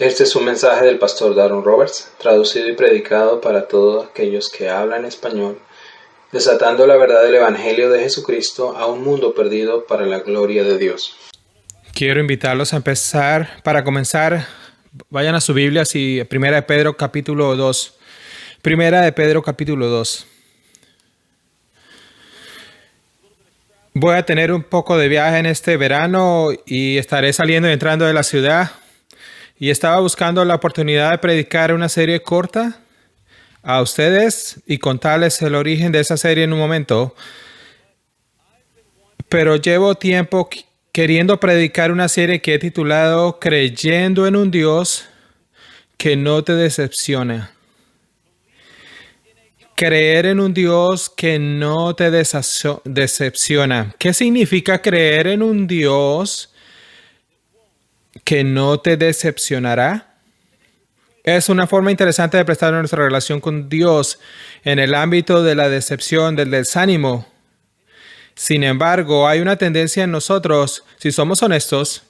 Este es un mensaje del pastor Daron Roberts, traducido y predicado para todos aquellos que hablan español, desatando la verdad del Evangelio de Jesucristo a un mundo perdido para la gloria de Dios. Quiero invitarlos a empezar. Para comenzar, vayan a su Biblia, y Primera de Pedro capítulo 2. Primera de Pedro capítulo 2. Voy a tener un poco de viaje en este verano y estaré saliendo y entrando de la ciudad. Y estaba buscando la oportunidad de predicar una serie corta a ustedes y contarles el origen de esa serie en un momento. Pero llevo tiempo queriendo predicar una serie que he titulado Creyendo en un Dios que no te decepciona. Creer en un Dios que no te decepciona. ¿Qué significa creer en un Dios que no te decepcionará? Es una forma interesante de prestar nuestra relación con Dios en el ámbito de la decepción, del desánimo. Sin embargo, hay una tendencia en nosotros, si somos honestos,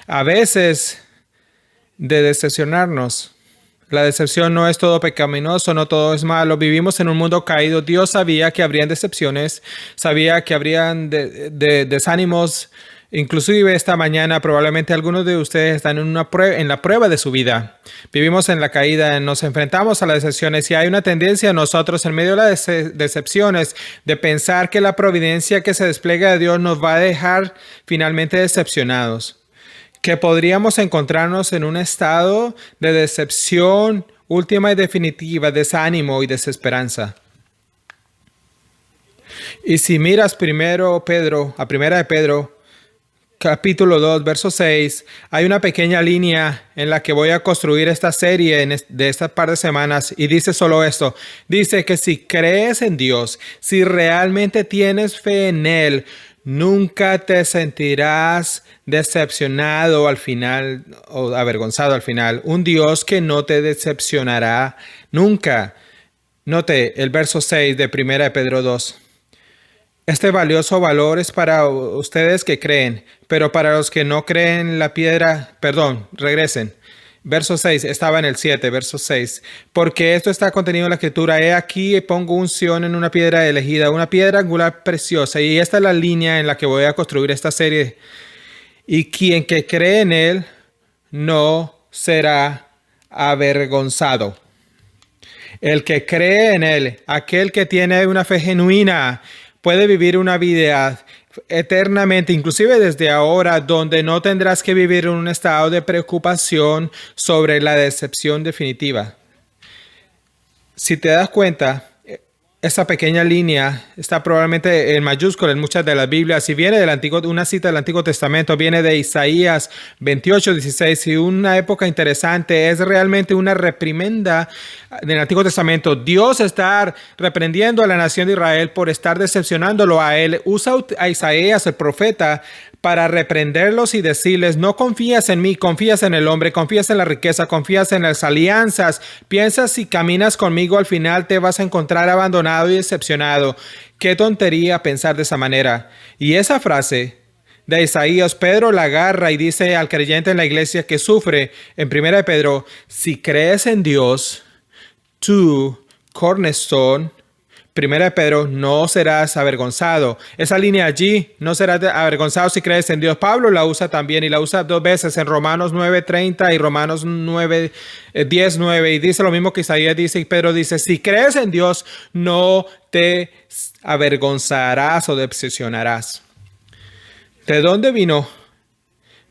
a veces de decepcionarnos. La decepción no es todo pecaminoso, no todo es malo. Vivimos en un mundo caído. Dios sabía que habrían decepciones, sabía que habrían desánimos. Inclusive esta mañana probablemente algunos de ustedes están en la prueba de su vida. Vivimos en la caída, nos enfrentamos a las decepciones y hay una tendencia en nosotros en medio de las decepciones de pensar que la providencia que se despliega de Dios nos va a dejar finalmente decepcionados. Que podríamos encontrarnos en un estado de decepción última y definitiva, desánimo y desesperanza. Y si miras primero a Primera de Pedro, capítulo 2, verso 6, hay una pequeña línea en la que voy a construir esta serie de estas par de semanas y dice solo esto. Dice que si crees en Dios, si realmente tienes fe en Él, nunca te sentirás decepcionado al final o avergonzado al final. Un Dios que no te decepcionará nunca. Note el verso 6 de 1 de Pedro 2. Este valioso valor es para ustedes que creen, pero para los que no creen regresen. Verso 6, estaba en el 7, verso 6. Porque esto está contenido en la Escritura. He aquí pongo un Sión en una piedra elegida, una piedra angular preciosa. Y esta es la línea en la que voy a construir esta serie. Y quien que cree en Él no será avergonzado. El que cree en Él, aquel que tiene una fe genuina, puede vivir una vida eternamente, inclusive desde ahora, donde no tendrás que vivir en un estado de preocupación sobre la decepción definitiva. Si te das cuenta, esa pequeña línea está probablemente en mayúscula en muchas de las Biblias y viene una cita del Antiguo Testamento, viene de Isaías 28:16 y una época interesante, es realmente una reprimenda del Antiguo Testamento. Dios está reprendiendo a la nación de Israel por estar decepcionándolo a él. Usa a Isaías, el profeta, para reprenderlos y decirles: no confías en mí, confías en el hombre, confías en la riqueza, confías en las alianzas, piensas si caminas conmigo al final te vas a encontrar abandonado y decepcionado. Qué tontería pensar de esa manera. Y esa frase de Isaías, Pedro la agarra y dice al creyente en la iglesia que sufre en 1 de Pedro: si crees en Dios, tú, cornerstone, 1 de Pedro, no serás avergonzado. Esa línea allí, no serás avergonzado si crees en Dios. Pablo la usa también y la usa dos veces en Romanos 9:30 y Romanos 10:9. Y dice lo mismo que Isaías dice y Pedro dice: si crees en Dios, no te avergonzarás o decepcionarás. ¿De dónde vino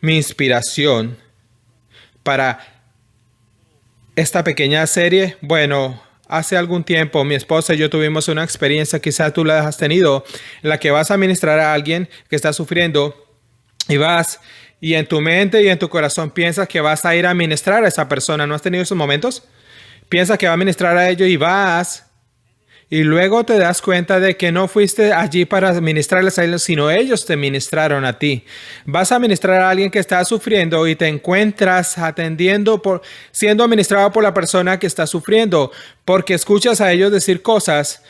mi inspiración para esta pequeña serie? Bueno, hace algún tiempo mi esposa y yo tuvimos una experiencia, quizás tú la has tenido, en la que vas a ministrar a alguien que está sufriendo y en tu mente y en tu corazón piensas que vas a ir a ministrar a esa persona. ¿No has tenido esos momentos? Piensas que va a ministrar a ellos y vas y luego te das cuenta de que no fuiste allí para ministrarles a ellos, sino ellos te ministraron a ti. Vas a ministrar a alguien que está sufriendo y te encuentras siendo administrado por la persona que está sufriendo, porque escuchas a ellos decir cosas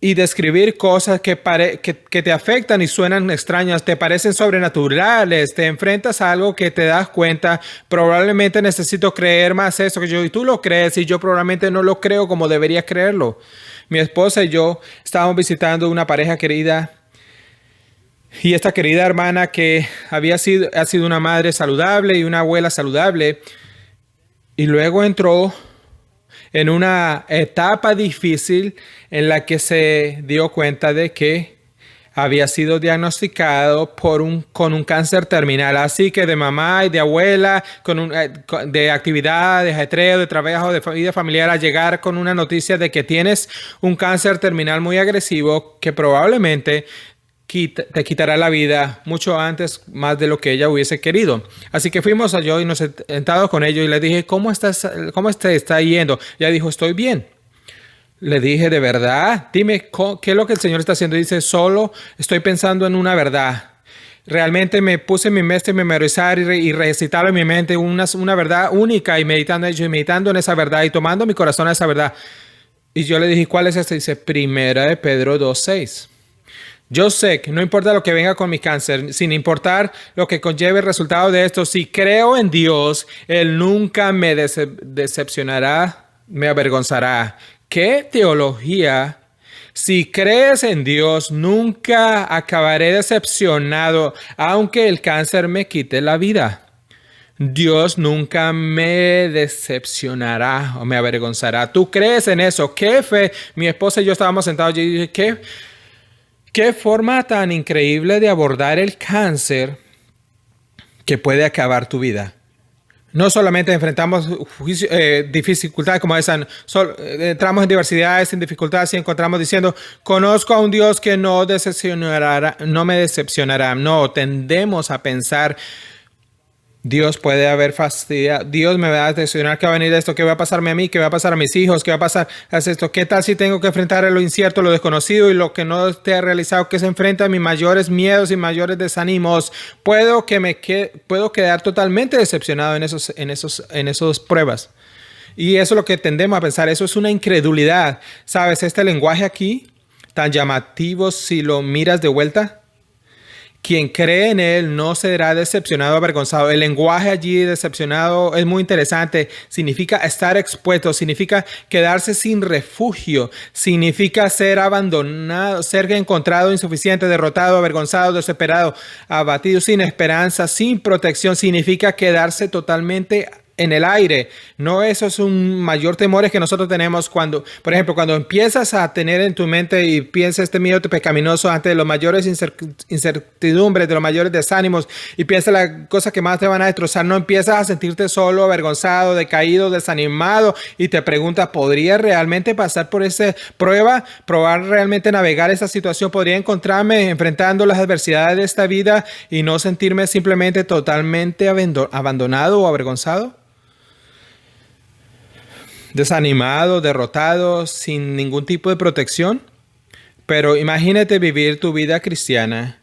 y describir cosas que te afectan y suenan extrañas, te parecen sobrenaturales, te enfrentas a algo que te das cuenta, probablemente necesito creer más eso que yo, y tú lo crees y yo probablemente no lo creo como debería creerlo. Mi esposa y yo estábamos visitando una pareja querida y esta querida hermana que ha sido una madre saludable y una abuela saludable y luego entró en una etapa difícil en la que se dio cuenta de que había sido diagnosticado con un cáncer terminal. Así que de mamá y de abuela, de actividad, de ajetreo, de trabajo, de vida familiar, a llegar con una noticia de que tienes un cáncer terminal muy agresivo que probablemente te quitará la vida mucho antes, más de lo que ella hubiese querido. Así que fuimos allá y nos sentamos con ellos y le dije, ¿cómo te está yendo? Ella dijo, estoy bien. Le dije, ¿de verdad? Dime, ¿qué es lo que el Señor está haciendo? Dice, solo estoy pensando en una verdad. Realmente me puse en mi mente a memorizar y recitar en mi mente una verdad única y meditando en esa verdad y tomando mi corazón a esa verdad. Y yo le dije, ¿cuál es esta? Dice, 1 de Pedro 2:6. Yo sé que no importa lo que venga con mi cáncer, sin importar lo que conlleve el resultado de esto, si creo en Dios, Él nunca me decepcionará, me avergonzará. ¿Qué teología? Si crees en Dios, nunca acabaré decepcionado, aunque el cáncer me quite la vida. Dios nunca me decepcionará o me avergonzará. ¿Tú crees en eso? ¿Qué fe? Mi esposa y yo estábamos sentados y dije, ¿Qué forma tan increíble de abordar el cáncer que puede acabar tu vida? No solamente enfrentamos dificultades como esa, entramos en diversidades, en dificultades y encontramos diciendo, conozco a un Dios que no me decepcionará. No, tendemos a pensar, Dios puede haber fastidiado, Dios me va a decepcionar, ¿qué va a venir de esto? ¿Qué va a pasarme a mí? ¿Qué va a pasar a mis hijos? ¿Qué va a pasar a esto? ¿Qué tal si tengo que enfrentar a lo incierto, lo desconocido y lo que no esté realizado? ¿Qué se enfrenta a mis mayores miedos y mayores desánimos? Puedo quedar totalmente decepcionado en esas pruebas. Y eso es lo que tendemos a pensar. Eso es una incredulidad. ¿Sabes? Este lenguaje aquí, tan llamativo si lo miras de vuelta. Quien cree en Él no será decepcionado o avergonzado. El lenguaje allí decepcionado es muy interesante. Significa estar expuesto, significa quedarse sin refugio, significa ser abandonado, ser encontrado insuficiente, derrotado, avergonzado, desesperado, abatido, sin esperanza, sin protección. Significa quedarse totalmente en el aire. No, eso es un mayor temor que nosotros tenemos cuando, por ejemplo, cuando empiezas a tener en tu mente y piensas este miedo pecaminoso ante los mayores incertidumbres, de los mayores desánimos y piensas las cosas que más te van a destrozar, no empiezas a sentirte solo, avergonzado, decaído, desanimado y te preguntas, ¿podría realmente pasar por esa prueba? ¿Probar realmente navegar esa situación? ¿Podría encontrarme enfrentando las adversidades de esta vida y no sentirme simplemente totalmente abandonado o avergonzado? Desanimado, derrotado, sin ningún tipo de protección. Pero imagínate vivir tu vida cristiana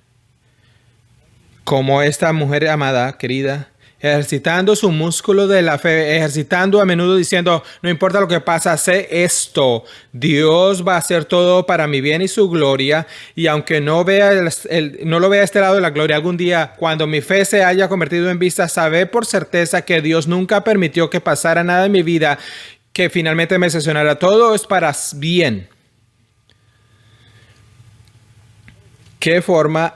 como esta mujer amada, querida, ejercitando su músculo de la fe, ejercitando a menudo diciendo, no importa lo que pasa, sé esto, Dios va a hacer todo para mi bien y su gloria, y aunque no lo vea a este lado de la gloria, algún día cuando mi fe se haya convertido en vista, sabré por certeza que Dios nunca permitió que pasara nada en mi vida que finalmente me decepcionara. Todo es para bien. Qué forma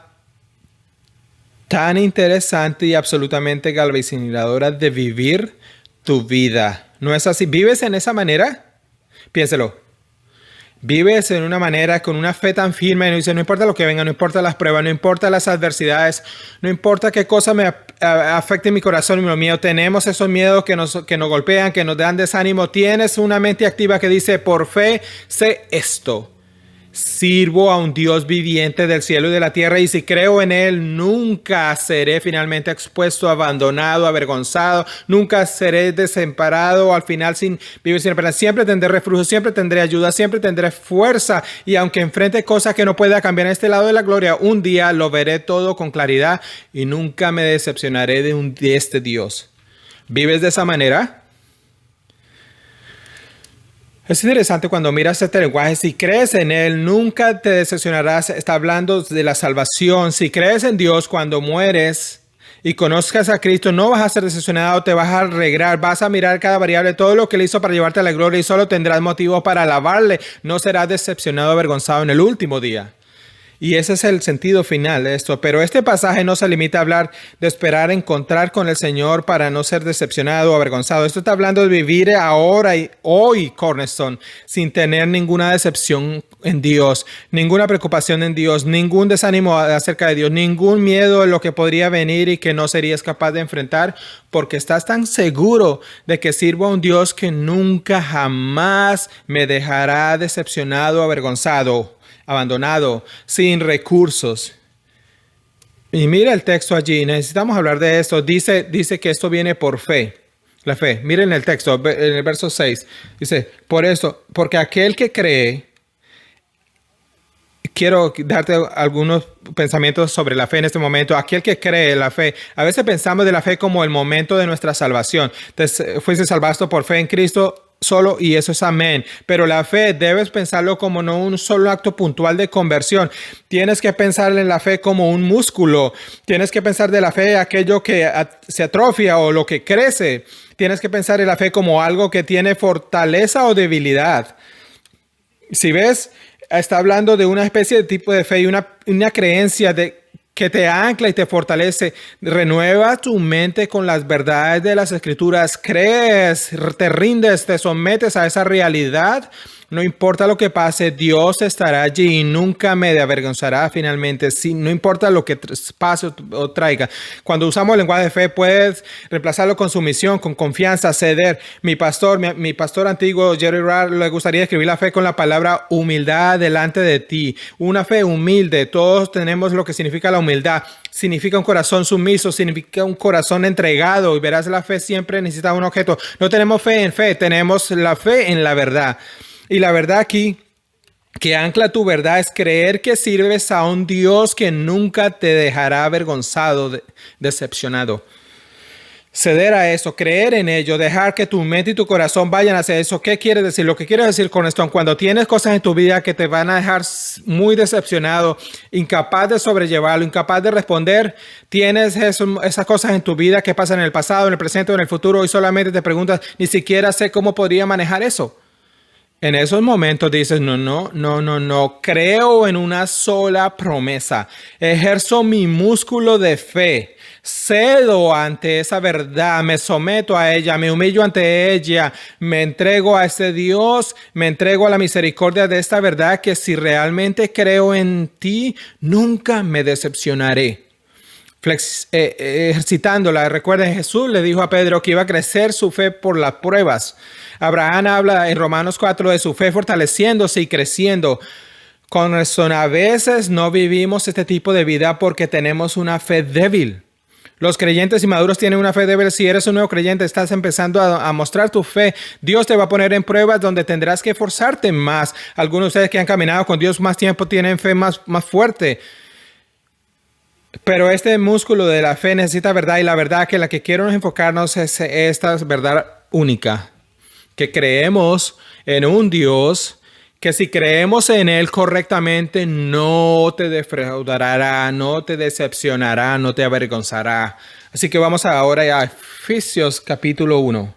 tan interesante y absolutamente galvanizadora de vivir tu vida. ¿No es así? ¿Vives en esa manera? Piénselo. Vives en una manera con una fe tan firme y no dice, no importa lo que venga, no importa las pruebas, no importa las adversidades, no importa qué cosa me afecte mi corazón y mi miedo. Tenemos esos miedos que nos golpean, que nos dan desánimo. Tienes una mente activa que dice, por fe sé esto. Sirvo a un Dios viviente del cielo y de la tierra y si creo en Él, nunca seré finalmente expuesto, abandonado, avergonzado, nunca seré desamparado, al final sin vivir sin esperanza. Siempre tendré refugio, siempre tendré ayuda, siempre tendré fuerza y aunque enfrente cosas que no pueda cambiar en este lado de la gloria, un día lo veré todo con claridad y nunca me decepcionaré de este Dios. ¿Vives de esa manera? Es interesante cuando miras este lenguaje. Si crees en Él, nunca te decepcionarás. Está hablando de la salvación. Si crees en Dios cuando mueres y conozcas a Cristo, no vas a ser decepcionado, te vas a alegrar, vas a mirar cada variable, todo lo que Él hizo para llevarte a la gloria y solo tendrás motivo para alabarle. No serás decepcionado, avergonzado en el último día. Y ese es el sentido final de esto. Pero este pasaje no se limita a hablar de esperar encontrar con el Señor para no ser decepcionado o avergonzado. Esto está hablando de vivir ahora y hoy, Cornerstone, sin tener ninguna decepción en Dios, ninguna preocupación en Dios, ningún desánimo acerca de Dios, ningún miedo de lo que podría venir y que no serías capaz de enfrentar, porque estás tan seguro de que sirvo a un Dios que nunca jamás me dejará decepcionado o avergonzado, abandonado, sin recursos. Y mira el texto allí, necesitamos hablar de esto. Dice que esto viene por fe, la fe. Miren el texto, en el verso 6. Dice, por esto, porque aquel que cree, quiero darte algunos pensamientos sobre la fe en este momento. Aquel que cree la fe, a veces pensamos de la fe como el momento de nuestra salvación. Fuiste salvado por fe en Cristo solo y eso es amén. Pero la fe debes pensarlo como no un solo acto puntual de conversión. Tienes que pensar en la fe como un músculo. Tienes que pensar de la fe aquello que se atrofia o lo que crece. Tienes que pensar en la fe como algo que tiene fortaleza o debilidad. Si ves, está hablando de una especie de tipo de fe y una creencia que te ancla y te fortalece. Renueva tu mente con las verdades de las Escrituras. Crees, te rindes, te sometes a esa realidad. No importa lo que pase, Dios estará allí y nunca me avergonzará finalmente. No importa lo que pase o traiga. Cuando usamos el lenguaje de fe, puedes reemplazarlo con sumisión, con confianza, ceder. Mi pastor antiguo, Jerry Rard, le gustaría escribir la fe con la palabra humildad delante de ti. Una fe humilde. Todos tenemos lo que significa la humildad. Significa un corazón sumiso, significa un corazón entregado. Y verás, la fe siempre necesita un objeto. No tenemos fe en fe, tenemos la fe en la verdad. Y la verdad aquí que ancla tu verdad es creer que sirves a un Dios que nunca te dejará avergonzado, decepcionado. Ceder a eso, creer en ello, dejar que tu mente y tu corazón vayan hacia eso. ¿Qué quiere decir? Lo que quiere decir con esto, cuando tienes cosas en tu vida que te van a dejar muy decepcionado, incapaz de sobrellevarlo, incapaz de responder, tienes esas cosas en tu vida que pasan en el pasado, en el presente o en el futuro y solamente te preguntas, ni siquiera sé cómo podría manejar eso. En esos momentos dices, no, creo en una sola promesa, ejerzo mi músculo de fe, cedo ante esa verdad, me someto a ella, me humillo ante ella, me entrego a ese Dios, me entrego a la misericordia de esta verdad que si realmente creo en ti, nunca me decepcionaré. Ejercitándola. Recuerden, Jesús le dijo a Pedro que iba a crecer su fe por las pruebas. Abraham habla en Romanos 4 de su fe fortaleciéndose y creciendo. Con razón, a veces no vivimos este tipo de vida porque tenemos una fe débil. Los creyentes inmaduros tienen una fe débil. Si eres un nuevo creyente, estás empezando a mostrar tu fe. Dios te va a poner en pruebas donde tendrás que esforzarte más. Algunos de ustedes que han caminado con Dios más tiempo tienen fe más fuerte. Pero este músculo de la fe necesita verdad y la verdad que la que quiero enfocarnos es esta verdad única. Que creemos en un Dios que si creemos en Él correctamente no te defraudará, no te decepcionará, no te avergonzará. Así que vamos ahora a Efesios capítulo 1.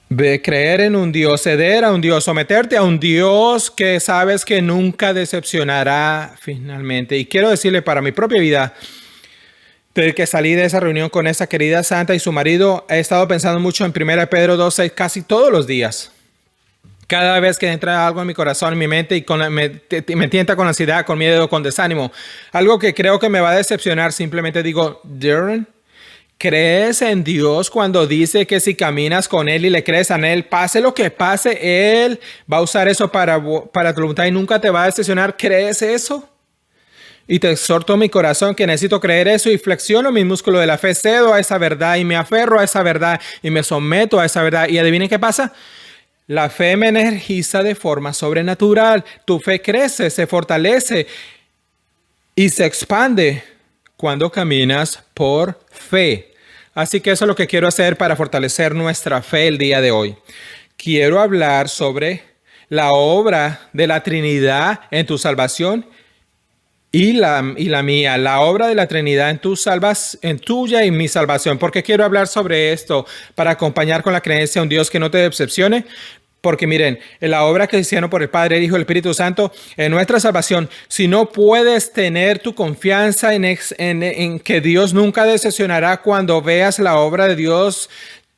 De creer en un Dios, ceder a un Dios, someterte a un Dios que sabes que nunca decepcionará finalmente. Y quiero decirle para mi propia vida, desde que salí de esa reunión con esa querida santa y su marido, he estado pensando mucho en 1 Pedro 2:6 casi todos los días. Cada vez que entra algo en mi corazón, en mi mente y me tienta con ansiedad, con miedo, con desánimo, algo que creo que me va a decepcionar, simplemente digo, Darren, ¿crees en Dios cuando dice que si caminas con Él y le crees en Él, pase lo que pase, Él va a usar eso para tu voluntad y nunca te va a decepcionar? ¿Crees eso? Y te exhorto mi corazón que necesito creer eso y flexiono mi músculo de la fe, cedo a esa verdad y me aferro a esa verdad y me someto a esa verdad. Y adivinen qué pasa. La fe me energiza de forma sobrenatural. Tu fe crece, se fortalece y se expande cuando caminas por fe. Así que eso es lo que quiero hacer para fortalecer nuestra fe el día de hoy. quiero hablar sobre la obra de la Trinidad en tu salvación y la mía, la obra de la Trinidad en tuya y mi salvación. ¿Por qué quiero hablar sobre esto? Para acompañar con la creencia a un Dios que no te decepcione. Porque miren, en la obra que hicieron por el Padre, el Hijo y el Espíritu Santo, en nuestra salvación, si no puedes tener tu confianza en que Dios nunca decepcionará cuando veas la obra de Dios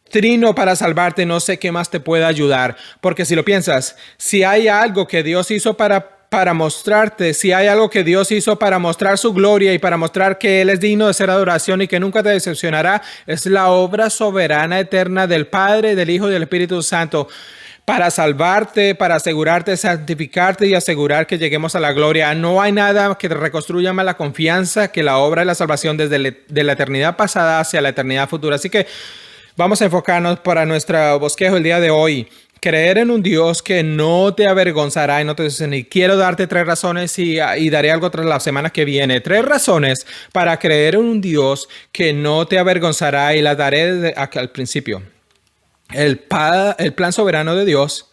Trino para salvarte, no sé qué más te puede ayudar. Porque si lo piensas, si hay algo que Dios hizo para mostrarte, si hay algo que Dios hizo para mostrar su gloria y para mostrar que Él es digno de ser adoración y que nunca te decepcionará, es la obra soberana eterna del Padre, del Hijo y del Espíritu Santo para salvarte, para asegurarte, santificarte y asegurar que lleguemos a la gloria. No hay nada que te reconstruya más la confianza que la obra de la salvación desde de la eternidad pasada hacia la eternidad futura. Así que vamos a enfocarnos para nuestro bosquejo el día de hoy. Creer en un Dios que no te avergonzará y no te decepcionará. Y quiero darte 3 razones y daré algo tras la semana que viene. 3 razones para creer en un Dios que no te avergonzará y las daré desde acá al principio. El plan soberano de Dios,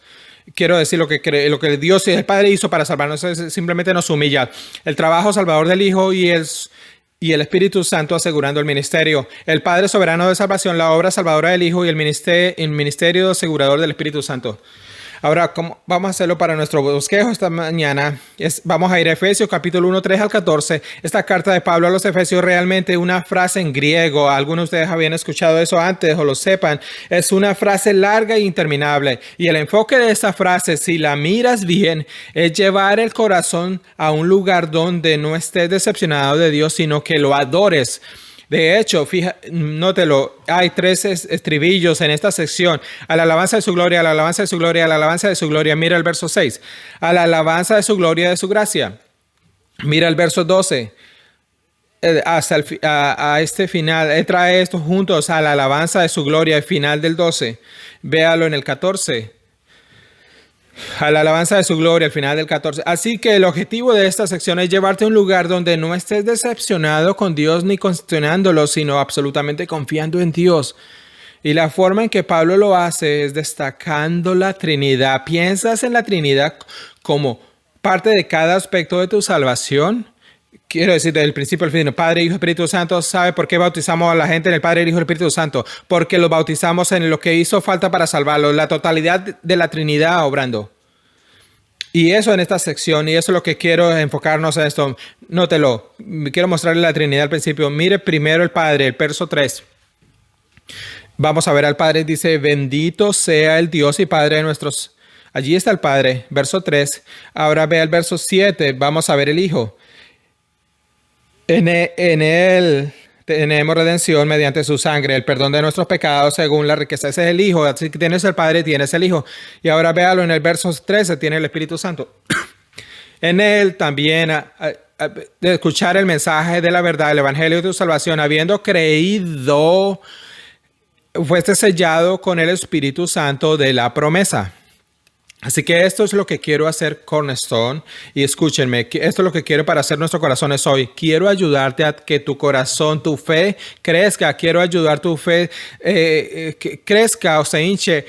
quiero decir lo que Dios y el Padre hizo para salvarnos, simplemente nos humilla. El trabajo salvador del Hijo y el Espíritu Santo asegurando el ministerio. El Padre soberano de salvación, la obra salvadora del Hijo y el ministerio asegurador del Espíritu Santo. Ahora, ¿cómo vamos a hacerlo para nuestro bosquejo esta mañana? Vamos a ir a Efesios capítulo 1, 3 al 14. Esta carta de Pablo a los Efesios realmente una frase en griego. Algunos de ustedes habían escuchado eso antes o lo sepan. Es una frase larga e interminable. Y el enfoque de esta frase, si la miras bien, es llevar el corazón a un lugar donde no estés decepcionado de Dios, sino que lo adores. De hecho, nótelo, hay 3 estribillos en esta sección. A la alabanza de su gloria, a la alabanza de su gloria, a la alabanza de su gloria. Mira el verso 6. A la alabanza de su gloria y de su gracia. Mira el verso 12. Hasta este final. Él trae estos juntos a la alabanza de su gloria, el final del 12. Véalo en el 14. A la alabanza de su gloria, al final del 14. Así que el objetivo de esta sección es llevarte a un lugar donde no estés decepcionado con Dios ni cuestionándolo, sino absolutamente confiando en Dios. Y la forma en que Pablo lo hace es destacando la Trinidad. ¿Piensas en la Trinidad como parte de cada aspecto de tu salvación? Quiero decir, desde el principio al fin, Padre, Hijo, Espíritu Santo. ¿Sabe por qué bautizamos a la gente en el Padre, el Hijo y el Espíritu Santo? Porque los bautizamos en lo que hizo falta para salvarlos, la totalidad de la Trinidad obrando. Y eso en esta sección, y eso es lo que quiero enfocarnos en esto. Nótelo, quiero mostrarle la Trinidad al principio. Mire primero el Padre, el verso 3. Vamos a ver al Padre, dice, bendito sea el Dios y Padre de nuestros. Allí está el Padre, verso 3. Ahora ve el verso 7, vamos a ver el Hijo. En él tenemos redención mediante su sangre, el perdón de nuestros pecados según la riqueza. Ese es el Hijo. Así que tienes el Padre, tienes el Hijo. Y ahora véalo en el verso 13, tiene el Espíritu Santo. En él también, de escuchar el mensaje de la verdad, el evangelio de tu salvación, habiendo creído, fuiste sellado con el Espíritu Santo de la promesa. Así que esto es lo que quiero hacer, Cornerstone, y escúchenme, esto es lo que quiero para hacer nuestros corazones hoy. Quiero ayudarte a que tu corazón, tu fe crezca. Quiero ayudar tu fe que crezca o se hinche,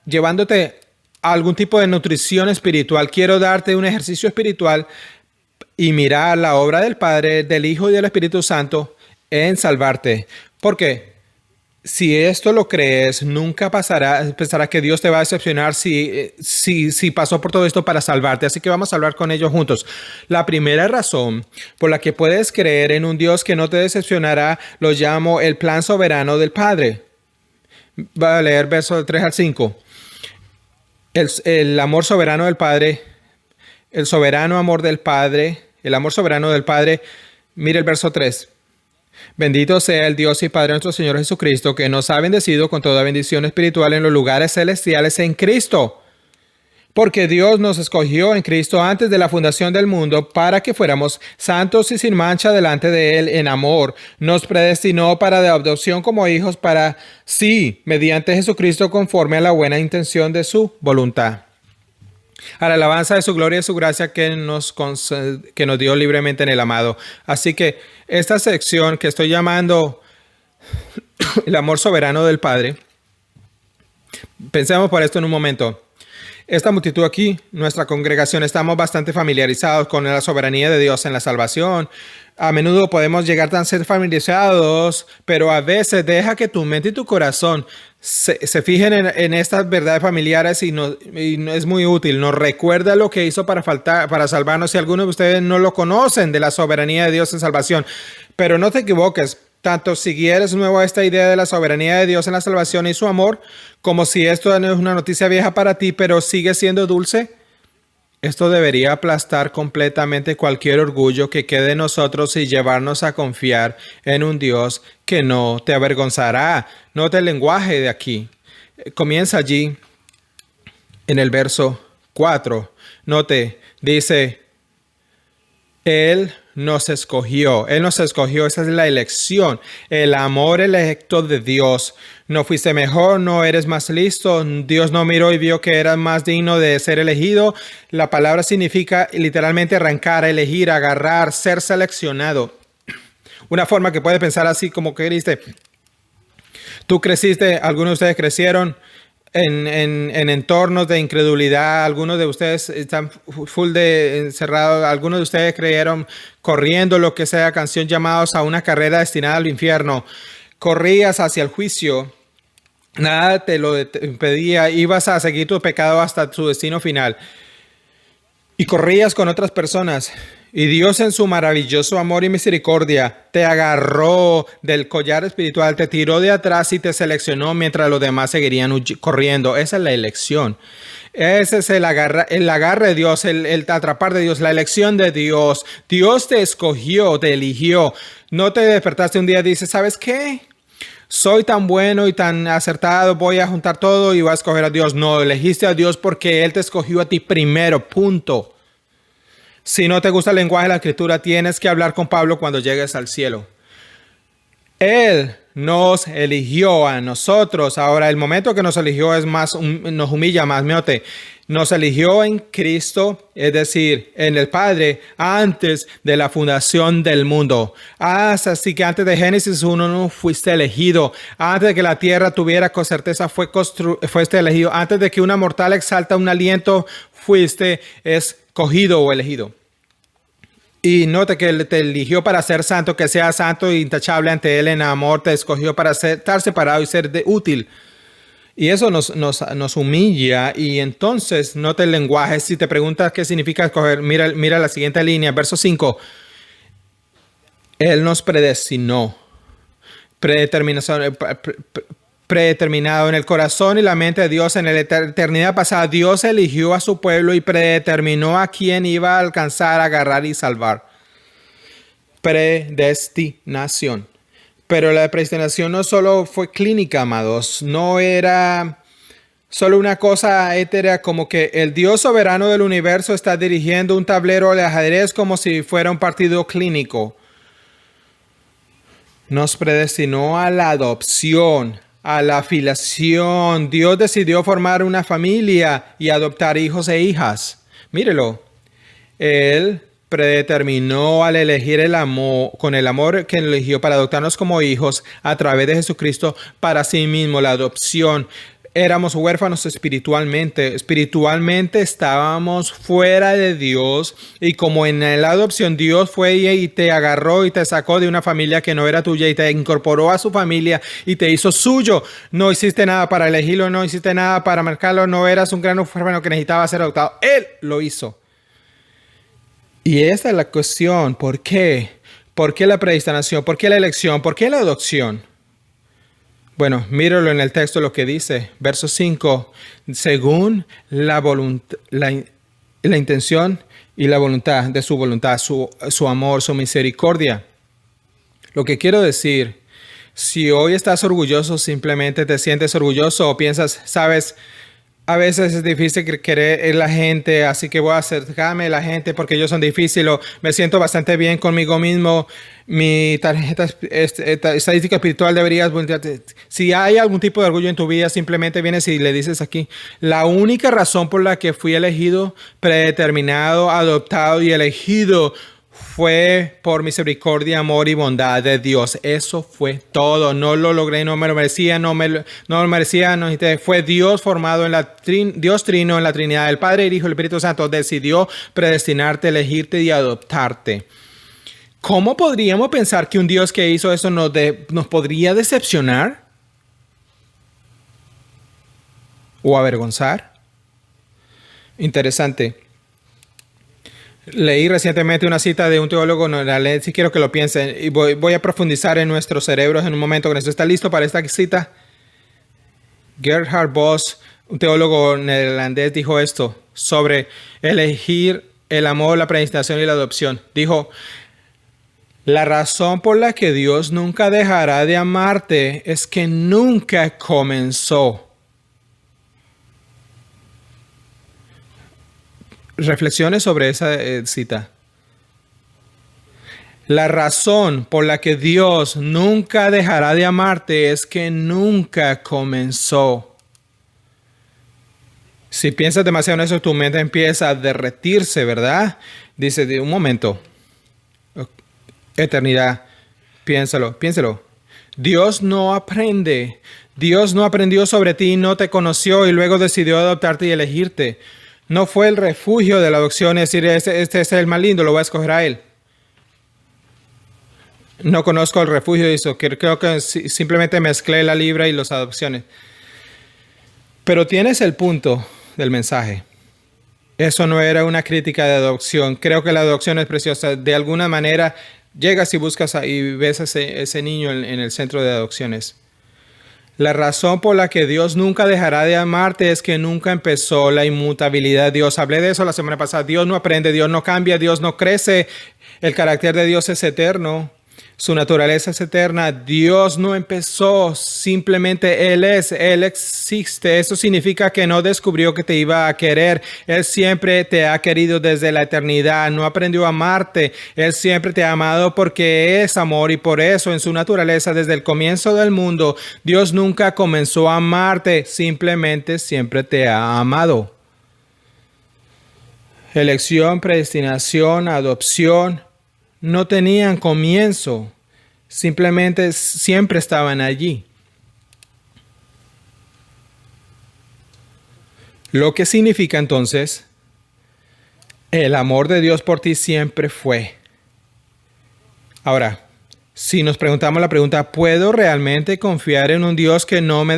llevándote a algún tipo de nutrición espiritual. Quiero darte un ejercicio espiritual y mirar la obra del Padre, del Hijo y del Espíritu Santo en salvarte. ¿Por qué? Si esto lo crees, nunca pensará que Dios te va a decepcionar si pasó por todo esto para salvarte. Así que vamos a hablar con ellos juntos. La primera razón por la que puedes creer en un Dios que no te decepcionará, lo llamo el plan soberano del Padre. Voy a leer versos 3 al 5. El amor soberano del Padre, el soberano amor del Padre, el amor soberano del Padre. Mire el verso 3. Bendito sea el Dios y Padre de nuestro Señor Jesucristo, que nos ha bendecido con toda bendición espiritual en los lugares celestiales en Cristo. Porque Dios nos escogió en Cristo antes de la fundación del mundo para que fuéramos santos y sin mancha delante de Él en amor. Nos predestinó para de adopción como hijos para sí, mediante Jesucristo conforme a la buena intención de su voluntad. A la alabanza de su gloria y de su gracia que nos dio libremente en el amado. Así que esta sección que estoy llamando el amor soberano del Padre, Pensemos por esto en un momento. Esta multitud aquí, nuestra congregación, estamos bastante familiarizados con la soberanía de Dios en la salvación. A menudo podemos llegar a ser familiarizados, pero a veces deja que tu mente y tu corazón se fijen en estas verdades familiares y no es muy útil. Nos recuerda lo que hizo para salvarnos. Si algunos de ustedes no lo conocen de la soberanía de Dios en salvación, pero no te equivoques. Tanto si eres nuevo a esta idea de la soberanía de Dios en la salvación y su amor, como si esto no es una noticia vieja para ti, pero sigue siendo dulce, esto debería aplastar completamente cualquier orgullo que quede en nosotros y llevarnos a confiar en un Dios que no te avergonzará. Note el lenguaje de aquí. Comienza allí en el verso 4. Note, dice, Él nos escogió, esa es la elección, el amor electo de Dios. No fuiste mejor, no eres más listo, Dios no miró y vio que eras más digno de ser elegido. La palabra significa literalmente arrancar, elegir, agarrar, ser seleccionado. Una forma que puede pensar así como que dice, tú creciste, algunos de ustedes crecieron en entornos de incredulidad, algunos de ustedes están full de encerrados, algunos de ustedes creyeron corriendo lo que sea canción llamados a una carrera destinada al infierno. Corrías hacia el juicio, nada te lo impedía, ibas a seguir tu pecado hasta tu destino final. Y corrías con otras personas. Y Dios en su maravilloso amor y misericordia te agarró del collar espiritual, te tiró de atrás y te seleccionó mientras los demás seguirían corriendo. Esa es la elección. Ese es el agarre de Dios, el atrapar de Dios, la elección de Dios. Dios te escogió, te eligió. No te despertaste un día y dices, ¿sabes qué? Soy tan bueno y tan acertado, voy a juntar todo y voy a escoger a Dios. No, elegiste a Dios porque Él te escogió a ti primero, punto. Si no te gusta el lenguaje de la Escritura, tienes que hablar con Pablo cuando llegues al cielo. Él nos eligió a nosotros. Ahora, el momento que nos eligió es más, nos humilla más. Miote, nos eligió en Cristo, es decir, en el Padre, antes de la fundación del mundo. Así que antes de Génesis 1 no fuiste elegido. Antes de que la tierra tuviera con certeza fuiste elegido. Antes de que una mortal exalta un aliento, fuiste escogido o elegido. Y note que Él te eligió para ser santo, que sea santo e intachable ante Él en amor. Te escogió para estar separado y ser útil. Y eso nos humilla. Y entonces, note el lenguaje. Si te preguntas qué significa escoger, mira la siguiente línea, verso 5. Él nos predestinó. Predeterminado en el corazón y la mente de Dios en la eternidad pasada. Dios eligió a su pueblo y predeterminó a quién iba a alcanzar, agarrar y salvar. Predestinación. Pero la predestinación no solo fue clínica, amados. No era solo una cosa étera como que el Dios soberano del universo está dirigiendo un tablero de ajedrez como si fuera un partido clínico. Nos predestinó a la adopción, a la filiación. Dios decidió formar una familia y adoptar hijos e hijas. Mírelo. Él predeterminó al elegir el amor, con el amor que eligió para adoptarnos como hijos a través de Jesucristo para sí mismo, la adopción. Éramos huérfanos espiritualmente. Espiritualmente estábamos fuera de Dios. Y como en la adopción Dios fue y te agarró y te sacó de una familia que no era tuya y te incorporó a su familia y te hizo suyo. No hiciste nada para elegirlo, no hiciste nada para marcarlo. No eras un gran huérfano que necesitaba ser adoptado. Él lo hizo. Y esta es la cuestión. ¿Por qué? ¿Por qué la predestinación? ¿Por qué la elección? ¿Por qué la adopción? Bueno, míralo en el texto lo que dice, verso 5, según la intención y la voluntad de su voluntad, su amor, su misericordia. Lo que quiero decir, si hoy estás orgulloso, simplemente te sientes orgulloso o piensas, sabes, a veces es difícil querer en la gente, así que voy a acercarme a la gente porque ellos son difíciles o me siento bastante bien conmigo mismo. Mi tarjeta estadística espiritual debería... Si hay algún tipo de orgullo en tu vida, simplemente vienes y le dices aquí, la única razón por la que fui elegido, predeterminado, adoptado y elegido fue por misericordia, amor y bondad de Dios. Eso fue todo. No lo logré, no me lo merecía, no lo merecía. No, fue Dios formado en Dios trino en la Trinidad. El Padre, el Hijo y el Espíritu Santo decidió predestinarte, elegirte y adoptarte. ¿Cómo podríamos pensar que un Dios que hizo eso nos podría decepcionar o avergonzar? Interesante. Leí recientemente una cita de un teólogo, no la leí, si quiero que lo piensen, y voy a profundizar en nuestros cerebros en un momento. Cuando está listo para esta cita, Gerhard Voss, un teólogo neerlandés, dijo esto sobre elegir el amor, la predestinación y la adopción. Dijo: la razón por la que Dios nunca dejará de amarte es que nunca comenzó. Reflexiones sobre esa cita. La razón por la que Dios nunca dejará de amarte es que nunca comenzó. Si piensas demasiado en eso, tu mente empieza a derretirse, ¿verdad? Dice, un momento. Eternidad. Piénsalo. Dios no aprendió sobre ti, no te conoció y luego decidió adoptarte y elegirte. No fue el refugio de la adopción, es decir, este es el más lindo, lo voy a escoger a él. No conozco el refugio de eso, creo que simplemente mezclé la libra y las adopciones. Pero tienes el punto del mensaje. Eso no era una crítica de adopción. Creo que la adopción es preciosa. De alguna manera, llegas y buscas y ves a ese niño en el centro de adopciones. La razón por la que Dios nunca dejará de amarte es que nunca empezó la inmutabilidad de Dios. Hablé de eso la semana pasada. Dios no aprende, Dios no cambia, Dios no crece. El carácter de Dios es eterno. Su naturaleza es eterna. Dios no empezó, simplemente Él existe. Eso significa que no descubrió que te iba a querer. Él siempre te ha querido desde la eternidad. No aprendió a amarte. Él siempre te ha amado porque es amor y por eso en su naturaleza desde el comienzo del mundo Dios nunca comenzó a amarte. Simplemente siempre te ha amado. Elección, predestinación, adopción no tenían comienzo, simplemente siempre estaban allí. Lo que significa entonces, el amor de Dios por ti siempre fue. Ahora, si nos preguntamos la pregunta, ¿puedo realmente confiar en un Dios que no me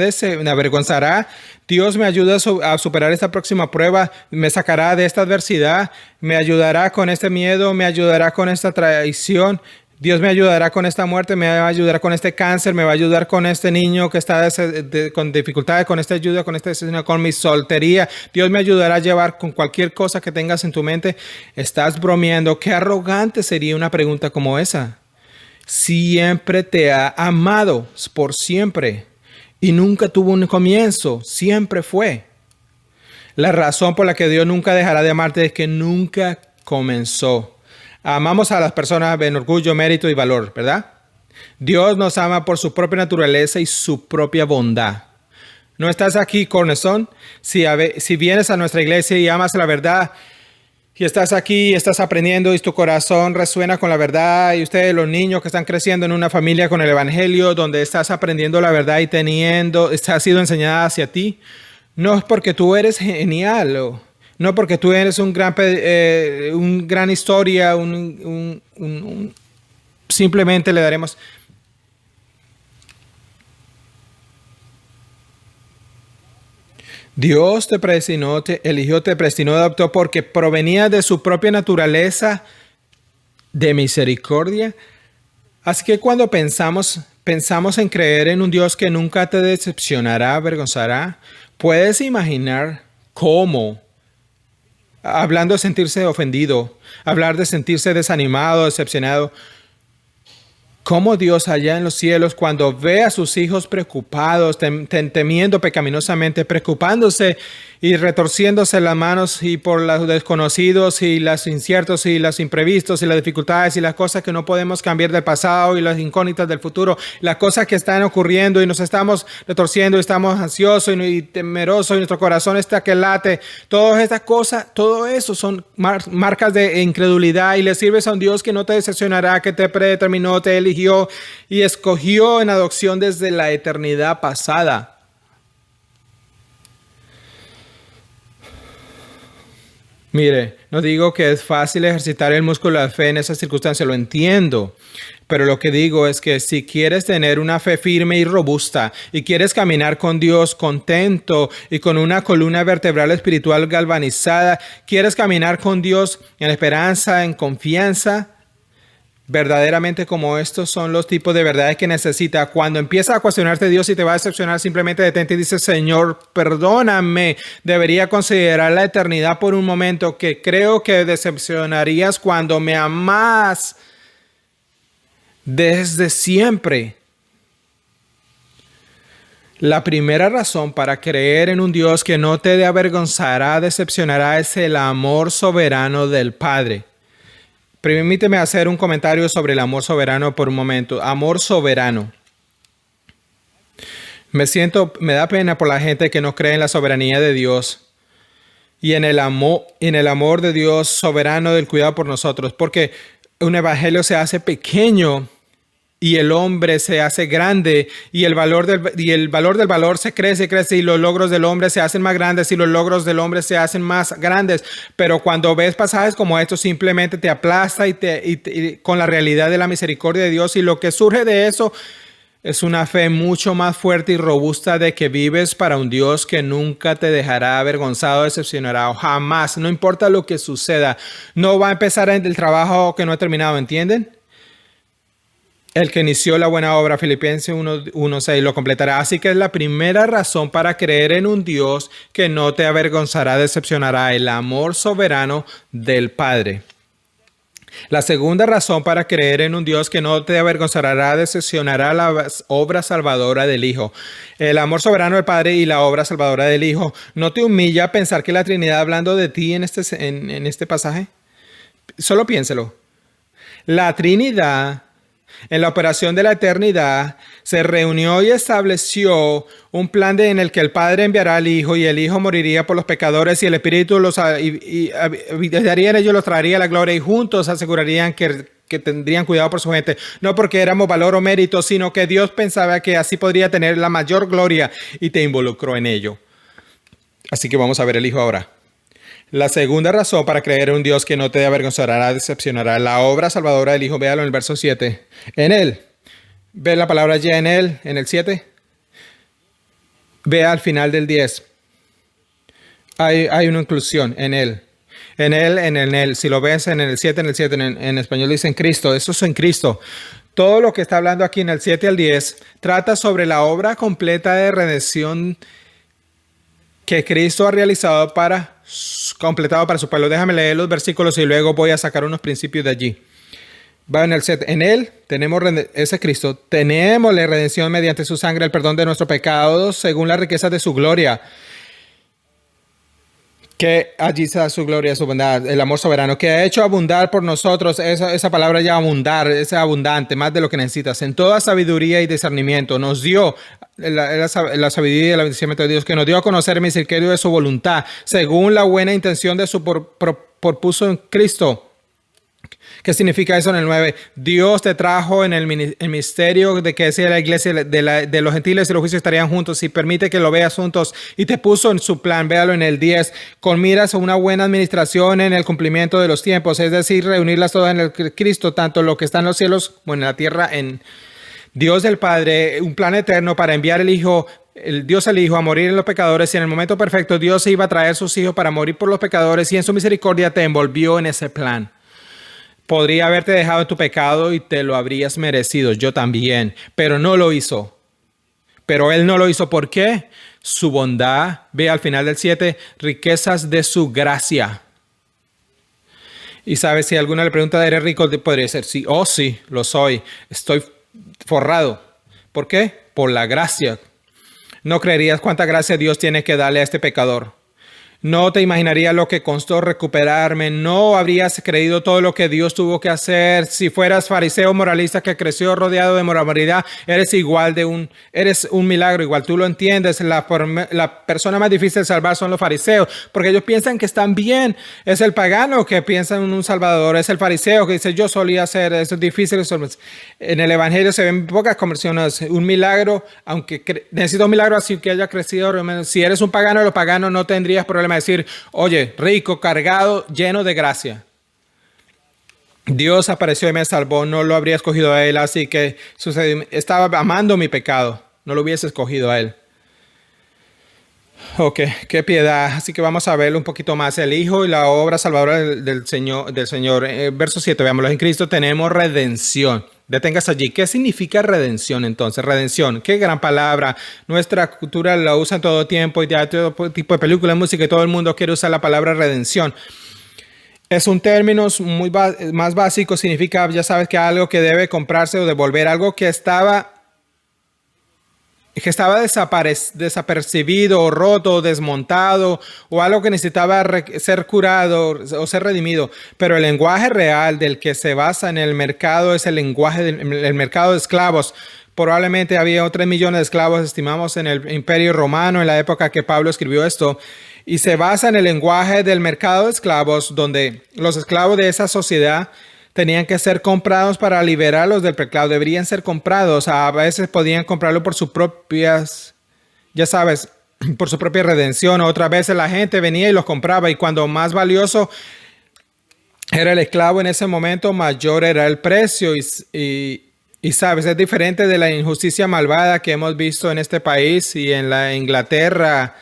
avergonzará? Dios me ayuda a superar esta próxima prueba, me sacará de esta adversidad, me ayudará con este miedo, me ayudará con esta traición, Dios me ayudará con esta muerte, me va a ayudar con este cáncer, me va a ayudar con este niño que está con dificultades, con esta ayuda, con mi soltería. Dios me ayudará a llevar con cualquier cosa que tengas en tu mente. Estás bromeando. Qué arrogante sería una pregunta como esa. Siempre te ha amado por siempre y nunca tuvo un comienzo, siempre fue. La razón por la que Dios nunca dejará de amarte es que nunca comenzó. Amamos a las personas en orgullo, mérito y valor, ¿verdad? Dios nos ama por su propia naturaleza y su propia bondad. ¿No estás aquí, Cornerstone? Si vienes a nuestra iglesia y amas la verdad, y estás aquí, estás aprendiendo y tu corazón resuena con la verdad, y ustedes, los niños que están creciendo en una familia con el evangelio, donde estás aprendiendo la verdad y ha sido enseñada hacia ti, no es porque tú eres genial, no porque tú eres un gran historia, simplemente le daremos. Dios te predestinó, te eligió, te predestinó, adoptó porque provenía de su propia naturaleza de misericordia. Así que cuando pensamos en creer en un Dios que nunca te decepcionará, avergonzará, puedes imaginar cómo, hablando de sentirse ofendido, hablar de sentirse desanimado, decepcionado, Cómo Dios allá en los cielos, cuando ve a sus hijos preocupados, temiendo pecaminosamente, preocupándose y retorciéndose las manos y por los desconocidos y los inciertos y los imprevistos y las dificultades y las cosas que no podemos cambiar del pasado y las incógnitas del futuro, las cosas que están ocurriendo y nos estamos retorciendo y estamos ansiosos y temerosos y nuestro corazón está que late. Todas estas cosas, todo eso son marcas de incredulidad y le sirves a un Dios que no te decepcionará, que te predeterminó, te eligió y escogió en adopción desde la eternidad pasada. Mire, no digo que es fácil ejercitar el músculo de la fe en esas circunstancias, lo entiendo. Pero lo que digo es que si quieres tener una fe firme y robusta y quieres caminar con Dios contento y con una columna vertebral espiritual galvanizada, quieres caminar con Dios en esperanza, en confianza, verdaderamente como estos son los tipos de verdades que necesita. Cuando empieza a cuestionarte Dios y te va a decepcionar, simplemente detente y dice: Señor, perdóname. Debería considerar la eternidad por un momento, que creo que decepcionarías cuando me amas desde siempre. La primera razón para creer en un Dios que no te avergonzará, decepcionará, es el amor soberano del Padre. Permíteme hacer un comentario sobre el amor soberano por un momento. Amor soberano. Me da pena por la gente que no cree en la soberanía de Dios y en el amor de Dios soberano del cuidado por nosotros, porque un evangelio se hace pequeño y el hombre se hace grande y el valor del valor se crece y los logros del hombre se hacen más grandes y los logros del hombre se hacen más grandes. Pero cuando ves pasajes como estos, simplemente te aplasta y con la realidad de la misericordia de Dios, y lo que surge de eso es una fe mucho más fuerte y robusta de que vives para un Dios que nunca te dejará avergonzado, decepcionará, jamás, no importa lo que suceda. No va a empezar el trabajo que no ha terminado, ¿entienden? El que inició la buena obra, Filipenses 1:6, lo completará. Así que es la primera razón para creer en un Dios que no te avergonzará, decepcionará: el amor soberano del Padre. La segunda razón para creer en un Dios que no te avergonzará, decepcionará: la obra salvadora del Hijo. El amor soberano del Padre y la obra salvadora del Hijo. ¿No te humilla pensar que la Trinidad hablando de ti en este pasaje? Solo piénselo. La Trinidad, en la operación de la eternidad, se reunió y estableció un plan en el que el Padre enviará al Hijo y el Hijo moriría por los pecadores y el Espíritu habitaría en ellos, los traería a la gloria y juntos asegurarían que tendrían cuidado por su gente. No porque éramos valor o mérito, sino que Dios pensaba que así podría tener la mayor gloria y te involucró en ello. Así que vamos a ver el Hijo ahora. La segunda razón para creer en un Dios que no te avergonzará, decepcionará: la obra salvadora del Hijo. Véalo en el verso 7. En Él. Ve la palabra ya en Él, en el 7. Ve al final del 10. Hay una inclusión en Él. En Él. Si lo ves en el 7, en español dice en Cristo. Eso es en Cristo. Todo lo que está hablando aquí en el 7 al 10 trata sobre la obra completa de redención que Cristo ha realizado completado para su pueblo. Déjame leer los versículos y luego voy a sacar unos principios de allí. Va en el 7. En Él tenemos, ese Cristo, tenemos la redención mediante su sangre, el perdón de nuestros pecados, según la riqueza de su gloria. Que allí está su gloria, su bondad, el amor soberano, que ha hecho abundar por nosotros. Esa palabra ya abundar, es abundante, más de lo que necesitas. En toda sabiduría y discernimiento nos dio la sabiduría y el bendecimiento de Dios, que nos dio a conocer el misterio de su voluntad, según la buena intención de su propuso en Cristo. ¿Qué significa eso en el 9? Dios te trajo en el misterio de que sea la iglesia de los gentiles y los juicios estarían juntos, y permite que lo veas juntos, y te puso en su plan. Véalo en el 10, con miras a una buena administración en el cumplimiento de los tiempos, es decir, reunirlas todas en el Cristo, tanto lo que está en los cielos como en la tierra, en Dios del Padre, un plan eterno para enviar el Hijo, Dios el Hijo, a morir en los pecadores, y en el momento perfecto Dios iba a traer sus hijos para morir por los pecadores, y en su misericordia te envolvió en ese plan. Podría haberte dejado en tu pecado y te lo habrías merecido, yo también, pero no lo hizo. Pero Él no lo hizo. ¿Por qué? Su bondad. Ve al final del 7, riquezas de su gracia. Y sabes, si alguna le pregunta, ¿eres rico? Podría ser sí. Oh, sí, lo soy. Estoy forrado. ¿Por qué? Por la gracia. No creerías cuánta gracia Dios tiene que darle a este pecador. No te imaginarías lo que costó recuperarme. No habrías creído todo lo que Dios tuvo que hacer. Si fueras fariseo moralista que creció rodeado de moralidad, eres un milagro. Igual tú lo entiendes. La persona más difícil de salvar son los fariseos, porque ellos piensan que están bien. Es el pagano que piensa en un salvador. Es el fariseo que dice, yo solía hacer, eso es difícil. En el evangelio se ven pocas conversiones. Un milagro, aunque necesito un milagro así que haya crecido. Si eres un pagano, los paganos no tendrías problema decir, oye, rico, cargado, lleno de gracia. Dios apareció y me salvó, no lo habría escogido a él, así que sucedió, estaba amando mi pecado, no lo hubiese escogido a él. Ok, qué piedad. Así que vamos a verlo un poquito más. El Hijo y la obra salvadora del Señor. Verso 7, veámoslo. En Cristo tenemos redención. Deténgase allí. ¿Qué significa redención entonces? Redención. Qué gran palabra. Nuestra cultura la usa en todo tiempo y ya todo tipo de películas, música, y todo el mundo quiere usar la palabra redención. Es un término más básico. Significa, ya sabes, que algo que debe comprarse o devolver. Algo que estaba desapercibido o roto o desmontado, o algo que necesitaba ser curado o ser redimido. Pero el lenguaje real del que se basa en el mercado es el lenguaje del mercado de esclavos. Probablemente había 3 millones de esclavos, estimamos, en el Imperio Romano en la época que Pablo escribió esto. Y se basa en el lenguaje del mercado de esclavos, donde los esclavos de esa sociedad tenían que ser comprados para liberarlos del pecado. Deberían ser comprados. A veces podían comprarlo por sus propias, ya sabes, por su propia redención. Otras veces la gente venía y los compraba. Y cuando más valioso era el esclavo en ese momento, mayor era el precio. Y sabes, es diferente de la injusticia malvada que hemos visto en este país y en la Inglaterra.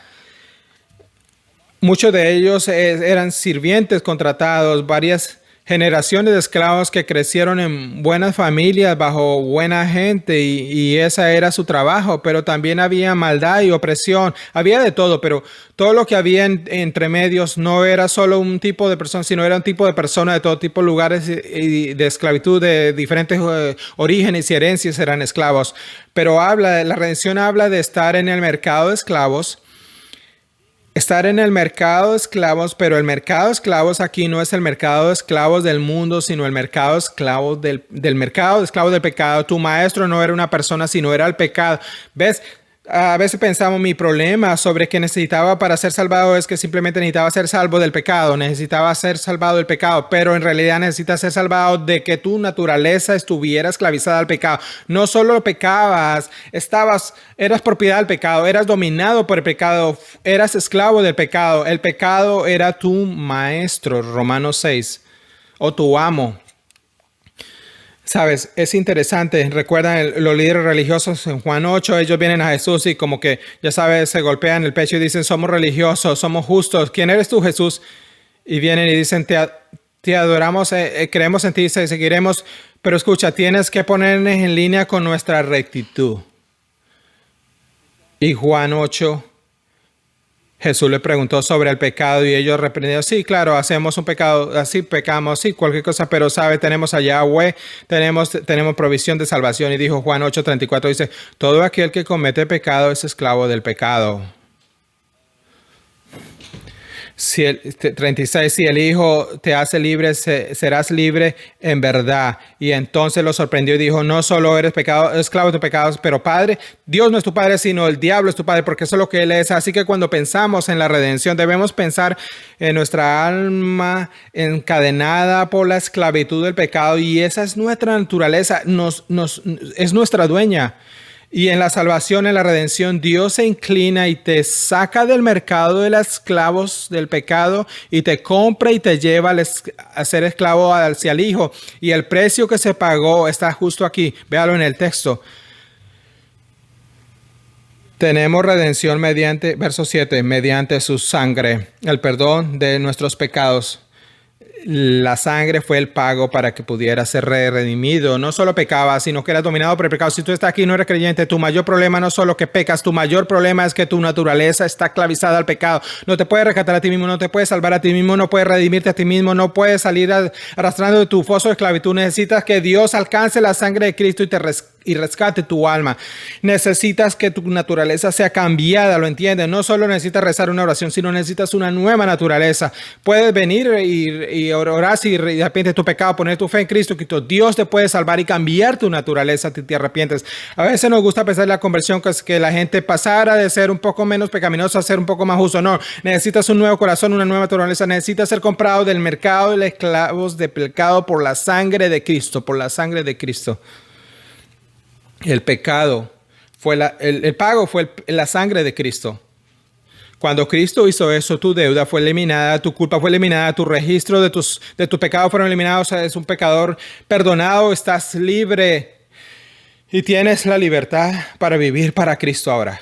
Muchos de ellos eran sirvientes contratados, varias generaciones de esclavos que crecieron en buenas familias, bajo buena gente, y ese era su trabajo. Pero también había maldad y opresión, había de todo, pero todo lo que había entre medios no era solo un tipo de persona, sino era un tipo de persona de todo tipo de lugares y de esclavitud, de diferentes orígenes y herencias eran esclavos. Pero la redención habla de estar en el mercado de esclavos. Estar en el mercado de esclavos, pero el mercado de esclavos aquí no es el mercado de esclavos del mundo, sino el mercado de esclavos del mercado de esclavos del pecado. Tu maestro no era una persona, sino era el pecado. ¿Ves? A veces pensamos, mi problema sobre que necesitaba para ser salvado es que simplemente necesitaba ser salvo del pecado, necesitaba ser salvado del pecado, pero en realidad necesitas ser salvado de que tu naturaleza estuviera esclavizada al pecado. No solo pecabas, eras propiedad del pecado, eras dominado por el pecado, eras esclavo del pecado. El pecado era tu maestro, Romanos 6, o tu amo. Sabes, es interesante. Recuerdan los líderes religiosos en Juan 8, ellos vienen a Jesús y como que, ya sabes, se golpean el pecho y dicen, somos religiosos, somos justos. ¿Quién eres tú, Jesús? Y vienen y dicen, te adoramos, creemos en ti, te seguiremos. Pero escucha, tienes que ponernos en línea con nuestra rectitud. Y Juan 8, Jesús le preguntó sobre el pecado y ellos reprendieron, sí, claro, hacemos un pecado, así pecamos, sí, cualquier cosa, pero sabe, tenemos a Yahweh, tenemos provisión de salvación. Y dijo Juan 8:34, dice, todo aquel que comete pecado es esclavo del pecado. 36, si el Hijo te hace libre, serás libre en verdad. Y entonces lo sorprendió y dijo, no solo eres esclavo de tus pecados, pero Padre, Dios no es tu Padre, sino el diablo es tu Padre, porque eso es lo que Él es. Así que cuando pensamos en la redención, debemos pensar en nuestra alma encadenada por la esclavitud del pecado, y esa es nuestra naturaleza, es nuestra dueña. Y en la salvación, en la redención, Dios se inclina y te saca del mercado de los esclavos del pecado y te compra y te lleva a ser esclavo hacia el Hijo. Y el precio que se pagó está justo aquí. Véalo en el texto. Tenemos redención mediante, verso 7, mediante su sangre, el perdón de nuestros pecados. La sangre fue el pago para que pudiera ser redimido. No solo pecabas, sino que eras dominado por el pecado. Si tú estás aquí y no eres creyente, tu mayor problema no es solo que pecas, tu mayor problema es que tu naturaleza está esclavizada al pecado. No te puedes rescatar a ti mismo, no te puedes salvar a ti mismo, no puedes redimirte a ti mismo, no puedes salir arrastrando de tu foso de esclavitud. Necesitas que Dios alcance la sangre de Cristo y te rescate y rescate tu alma. Necesitas que tu naturaleza sea cambiada, ¿lo entiendes? No solo necesitas rezar una oración, sino necesitas una nueva naturaleza. Puedes venir y orar si te arrepientes de tu pecado, poner tu fe en Cristo, que Dios te puede salvar y cambiar tu naturaleza si te arrepientes. A veces nos gusta pensar en la conversión, que la gente pasara de ser un poco menos pecaminoso a ser un poco más justo. No, necesitas un nuevo corazón, una nueva naturaleza. Necesitas ser comprado del mercado de los esclavos de pecado por la sangre de Cristo, por la sangre de Cristo. El pecado fue el pago fue la sangre de Cristo. Cuando Cristo hizo eso, tu deuda fue eliminada, tu culpa fue eliminada, tu registro de tu pecado fueron eliminados. O sea, es un pecador perdonado, estás libre y tienes la libertad para vivir para Cristo ahora.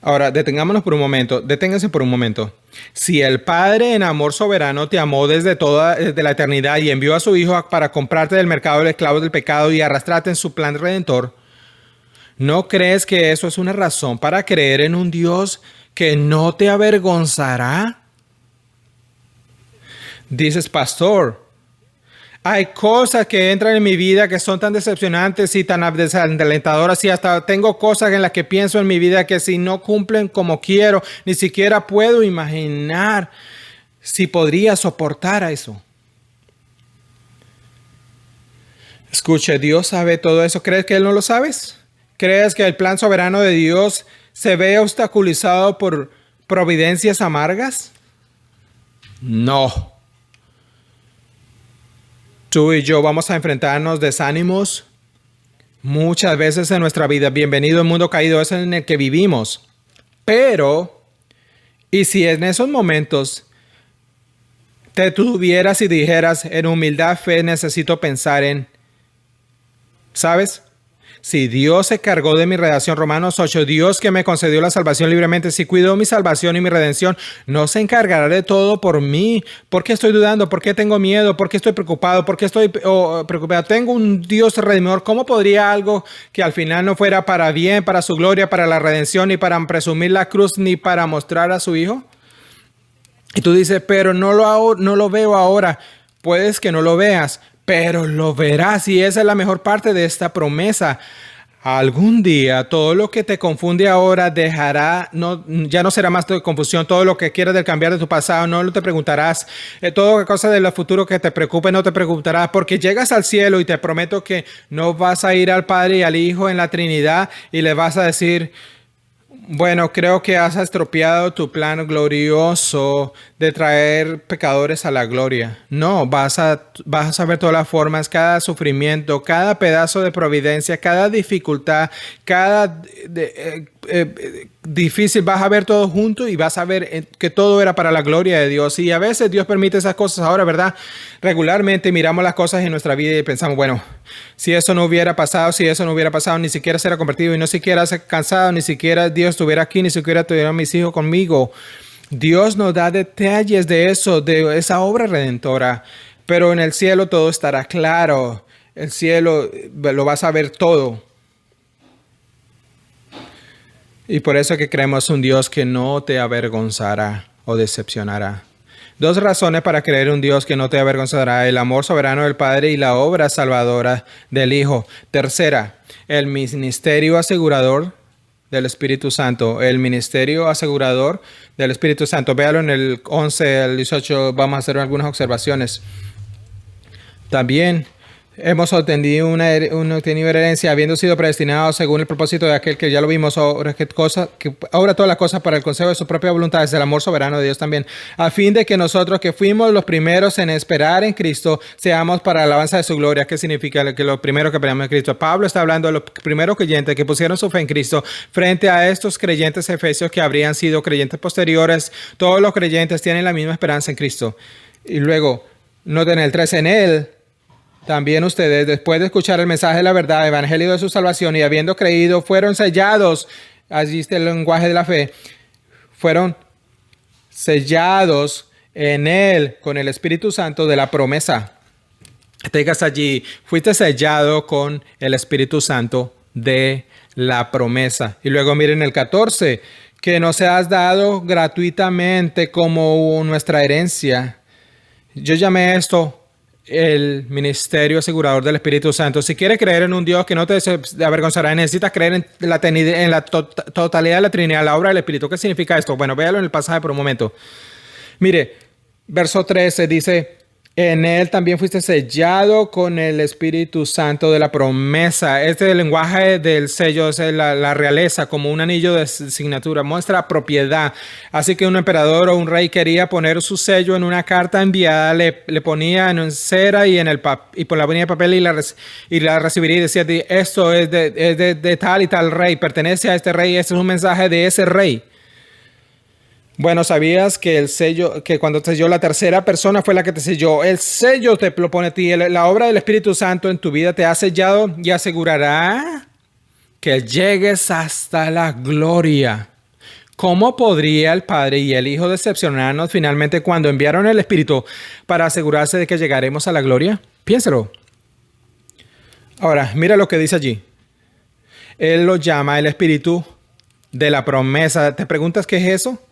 Ahora, deténganse por un momento. Si el Padre en amor soberano te amó desde la eternidad y envió a su Hijo para comprarte del mercado de esclavos del pecado y arrastrarte en su plan redentor, ¿no crees que eso es una razón para creer en un Dios que no te avergonzará? Dices, pastor, hay cosas que entran en mi vida que son tan decepcionantes y tan desalentadoras, y hasta tengo cosas en las que pienso en mi vida que si no cumplen como quiero, ni siquiera puedo imaginar si podría soportar a eso. Escuche, Dios sabe todo eso. ¿Crees que Él no lo sabe? ¿Crees que el plan soberano de Dios se ve obstaculizado por providencias amargas? No. Tú y yo vamos a enfrentarnos desánimos muchas veces en nuestra vida. Bienvenido al mundo caído, es en el que vivimos. Pero, y si en esos momentos te tuvieras y dijeras, en humildad, fe, necesito pensar en, ¿sabes? Si Dios se cargó de mi redención, Romanos 8, Dios que me concedió la salvación libremente, si cuidó mi salvación y mi redención, ¿no se encargará de todo por mí? ¿Por qué estoy dudando? ¿Por qué tengo miedo? ¿Por qué estoy preocupado? ¿Por qué estoy preocupado? Tengo un Dios redimidor. ¿Cómo podría algo que al final no fuera para bien, para su gloria, para la redención, ni para presumir la cruz, ni para mostrar a su Hijo? Y tú dices, pero no lo veo ahora. Puedes que no lo veas, pero lo verás, y esa es la mejor parte de esta promesa. Algún día todo lo que te confunde ahora ya no será más de confusión. Todo lo que quieras del cambiar de tu pasado no te preguntarás. Toda cosa del futuro que te preocupe no te preguntarás, porque llegas al cielo y te prometo que no vas a ir al Padre y al Hijo en la Trinidad y le vas a decir, bueno, creo que has estropeado tu plan glorioso de traer pecadores a la gloria. No, vas a ver todas las formas, cada sufrimiento, cada pedazo de providencia, cada dificultad, cada difícil, vas a ver todo junto y vas a ver que todo era para la gloria de Dios. Y a veces Dios permite esas cosas ahora, ¿verdad? Regularmente miramos las cosas en nuestra vida y pensamos, bueno, si eso no hubiera pasado, ni siquiera será convertido y no siquiera se cansado, ni siquiera Dios estuviera aquí, ni siquiera tuvieran mis hijos conmigo. Dios nos da detalles de eso, de esa obra redentora, pero en el cielo todo estará claro. El cielo lo vas a ver todo. Y por eso que creemos un Dios que no te avergonzará o decepcionará. 2 razones para creer un Dios que no te avergonzará: el amor soberano del Padre y la obra salvadora del Hijo. Tercera, el ministerio asegurador del Espíritu Santo. El ministerio asegurador del Espíritu Santo. Véalo en el 11 al 18. Vamos a hacer algunas observaciones. También hemos obtenido una herencia, habiendo sido predestinados según el propósito de aquel que ya lo vimos, ahora todas las cosas para el consejo de su propia voluntad, es el amor soberano de Dios también, a fin de que nosotros que fuimos los primeros en esperar en Cristo, seamos para alabanza de su gloria. ¿Qué significa que lo primero que esperamos en Cristo? Pablo está hablando de los primeros creyentes que pusieron su fe en Cristo frente a estos creyentes efesios que habrían sido creyentes posteriores. Todos los creyentes tienen la misma esperanza en Cristo. Y luego, noten el 13, en Él también ustedes, después de escuchar el mensaje de la verdad, el evangelio de su salvación, y habiendo creído, fueron sellados. Allí está el lenguaje de la fe. Fueron sellados en Él con el Espíritu Santo de la promesa. Tengas allí, fuiste sellado con el Espíritu Santo de la promesa. Y luego miren el 14, que nos has dado gratuitamente como nuestra herencia. Yo llamé esto el ministerio asegurador del Espíritu Santo. Si quieres creer en un Dios que no te avergonzará, necesitas creer en la totalidad de la Trinidad, la obra del Espíritu. ¿Qué significa esto? Bueno, véalo en el pasaje por un momento. Mire, verso 13 dice: en él también fuiste sellado con el Espíritu Santo de la promesa. Este es el lenguaje del sello, es la realeza, como un anillo de signatura, muestra propiedad. Así que un emperador o un rey quería poner su sello en una carta enviada, le ponía en cera y por la ponía de papel y la recibiría y decía: esto es de tal y tal rey, pertenece a este rey, este es un mensaje de ese rey. Bueno, ¿sabías que el sello, que cuando te selló la tercera persona fue la que te selló? El sello te lo pone a ti. La obra del Espíritu Santo en tu vida te ha sellado y asegurará que llegues hasta la gloria. ¿Cómo podría el Padre y el Hijo decepcionarnos finalmente cuando enviaron el Espíritu para asegurarse de que llegaremos a la gloria? Piénsalo. Ahora, mira lo que dice allí. Él lo llama el Espíritu de la promesa. ¿Te preguntas qué es eso?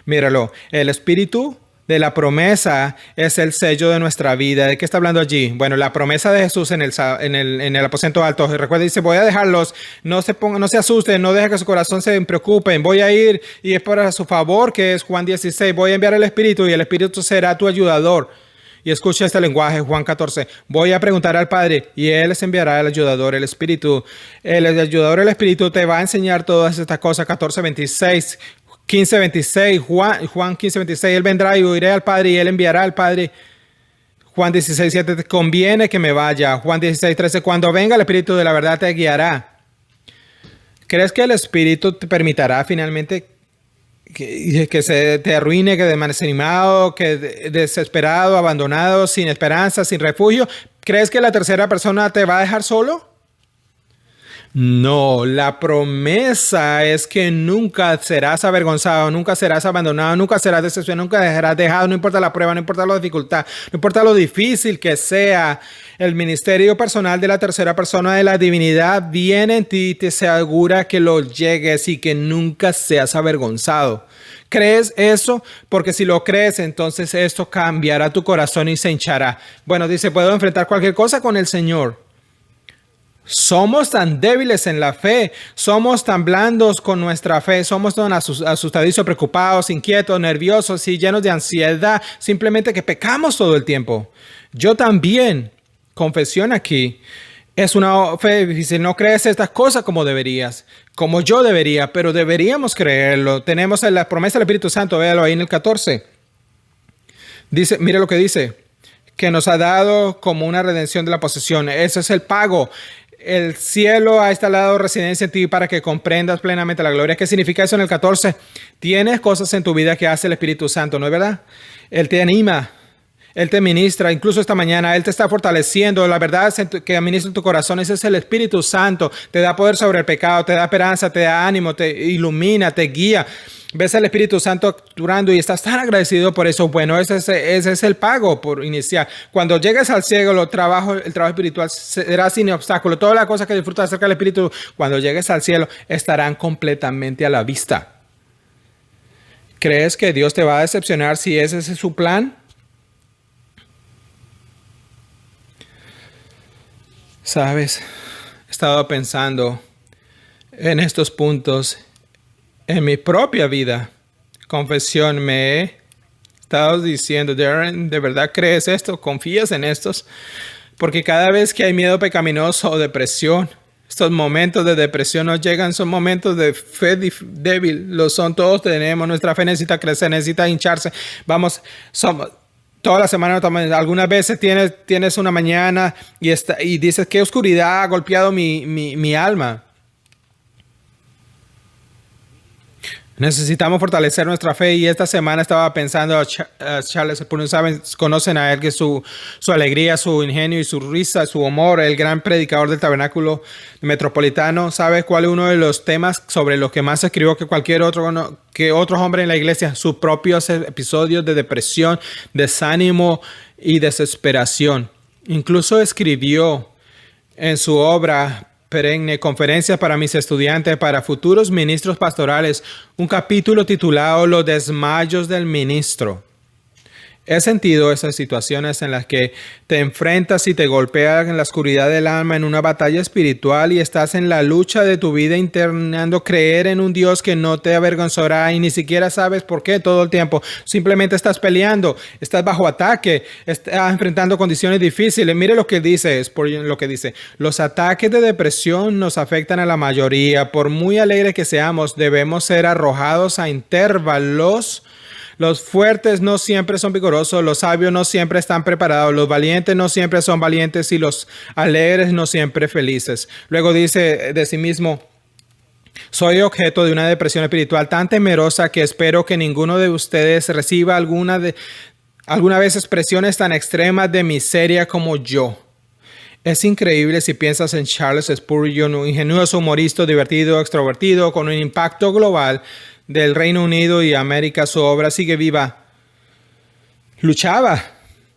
Míralo, el Espíritu de la promesa es el sello de nuestra vida. ¿De qué está hablando allí? Bueno, la promesa de Jesús en el aposento alto. Recuerda, dice: voy a dejarlos, no se asusten, no dejen que su corazón se preocupen. Voy a ir y es para su favor, que es Juan 16. Voy a enviar el Espíritu y el Espíritu será tu ayudador. Y escucha este lenguaje, Juan 14. Voy a preguntar al Padre y Él les enviará el ayudador, el Espíritu. El ayudador, el Espíritu, te va a enseñar todas estas cosas. 14:26. 15:26, Juan 15:26, Él vendrá y oiré al Padre y Él enviará al Padre. Juan 16:7, te conviene que me vaya. Juan 16:13, cuando venga el Espíritu de la verdad te guiará. ¿Crees que el Espíritu te permitirá finalmente que se te arruine, que desanimado, que desesperado, abandonado, sin esperanza, sin refugio? ¿Crees que la tercera persona te va a dejar solo? No, la promesa es que nunca serás avergonzado, nunca serás abandonado, nunca serás decepcionado, nunca serás dejado, no importa la prueba, no importa la dificultad, no importa lo difícil que sea. El ministerio personal de la tercera persona de la divinidad viene en ti y te asegura que lo llegues y que nunca seas avergonzado. ¿Crees eso? Porque si lo crees, entonces esto cambiará tu corazón y se hinchará. Bueno, dice: puedo enfrentar cualquier cosa con el Señor. Somos tan débiles en la fe, somos tan blandos con nuestra fe, somos tan asustadizos, preocupados, inquietos, nerviosos y llenos de ansiedad, simplemente que pecamos todo el tiempo. Yo también, confesión aquí, es una fe difícil, no crees estas cosas como deberías, como yo debería, pero deberíamos creerlo. Tenemos la promesa del Espíritu Santo, véalo ahí en el 14. Dice, mire lo que dice, que nos ha dado como una redención de la posesión. Ese es el pago. El cielo ha instalado residencia en ti para que comprendas plenamente la gloria. ¿Qué significa eso en el 14? Tienes cosas en tu vida que hace el Espíritu Santo, ¿no es verdad? Él te anima, Él te ministra, incluso esta mañana Él te está fortaleciendo. La verdad que administra en tu corazón, ese es el Espíritu Santo. Te da poder sobre el pecado, te da esperanza, te da ánimo, te ilumina, te guía. Ves al Espíritu Santo actuando y estás tan agradecido por eso. Bueno, ese es el pago por iniciar. Cuando llegues al cielo, el trabajo espiritual será sin obstáculo. Todas las cosas que disfrutas acerca del Espíritu, cuando llegues al cielo, estarán completamente a la vista. ¿Crees que Dios te va a decepcionar si ese es su plan? Sabes, he estado pensando en estos puntos. En mi propia vida, confesión, me he estado diciendo: Darren, ¿de verdad crees esto? ¿Confías en estos? Porque cada vez que hay miedo pecaminoso o depresión, estos momentos de depresión nos llegan, son momentos de fe débil. Lo son, todos tenemos. Nuestra fe necesita crecer, necesita hincharse. Toda la semana, algunas veces tienes una mañana y dices: ¿qué oscuridad ha golpeado mi alma? Necesitamos fortalecer nuestra fe y esta semana estaba pensando a Charles Spurgeon, ¿saben? Conocen a él, que su alegría, su ingenio y su risa, su humor, el gran predicador del tabernáculo metropolitano. ¿Sabes cuál es uno de los temas sobre los que más escribió que cualquier otro hombre en la iglesia? Sus propios episodios de depresión, desánimo y desesperación. Incluso escribió en su obra perenne, Conferencias para mis estudiantes, para futuros ministros pastorales, un capítulo titulado Los desmayos del ministro. He sentido esas situaciones en las que te enfrentas y te golpeas en la oscuridad del alma en una batalla espiritual y estás en la lucha de tu vida intentando creer en un Dios que no te avergonzará y ni siquiera sabes por qué todo el tiempo. Simplemente estás peleando, estás bajo ataque, estás enfrentando condiciones difíciles. Mire lo que dice, es por lo que dice. Los ataques de depresión nos afectan a la mayoría. Por muy alegres que seamos, debemos ser arrojados a intervalos. Los fuertes no siempre son vigorosos, los sabios no siempre están preparados, los valientes no siempre son valientes y los alegres no siempre felices. Luego dice de sí mismo, soy objeto de una depresión espiritual tan temerosa que espero que ninguno de ustedes reciba alguna vez expresiones tan extremas de miseria como yo. Es increíble si piensas en Charles Spurgeon, un ingenioso humorista divertido, extrovertido, con un impacto global del Reino Unido y América. Su obra sigue viva. Luchaba.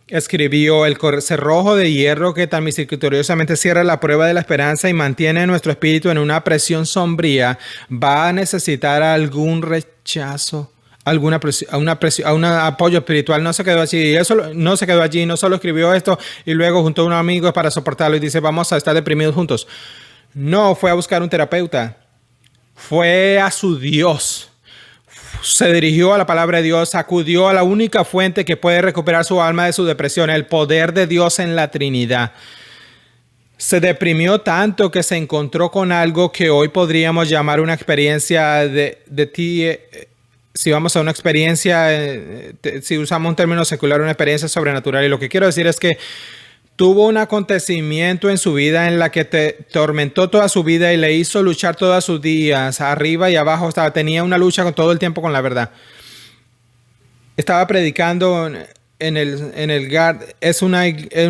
Escribió: el cerrojo de hierro que tan misericordiosamente cierra la prueba de la esperanza y mantiene nuestro espíritu en una presión sombría va a necesitar algún rechazo, un apoyo espiritual. No se quedó allí. No solo escribió esto y luego juntó a unos amigos para soportarlo y dice vamos a estar deprimidos juntos. No fue a buscar un terapeuta. Fue a su Dios. Se dirigió a la palabra de Dios, acudió a la única fuente que puede recuperar su alma de su depresión, el poder de Dios en la Trinidad. Se deprimió tanto que se encontró con algo que hoy podríamos llamar una experiencia si vamos a una experiencia, si usamos un término secular, una experiencia sobrenatural. Y lo que quiero decir es que tuvo un acontecimiento en su vida en la que te tormentó toda su vida y le hizo luchar todos sus días, arriba y abajo. Tenía una lucha todo el tiempo con la verdad. Estaba predicando en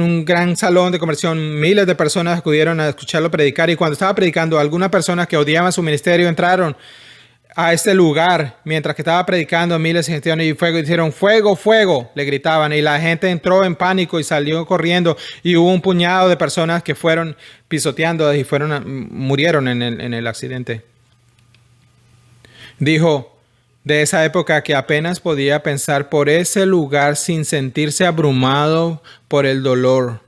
un gran salón de conversión. Miles de personas acudieron a escucharlo predicar. Y cuando estaba predicando, algunas personas que odiaban su ministerio entraron a este lugar mientras que estaba predicando. Miles de gente y fuego, dijeron fuego, fuego, le gritaban y la gente entró en pánico y salió corriendo y hubo un puñado de personas que fueron pisoteando y murieron en el accidente. Dijo de esa época que apenas podía pensar por ese lugar sin sentirse abrumado por el dolor.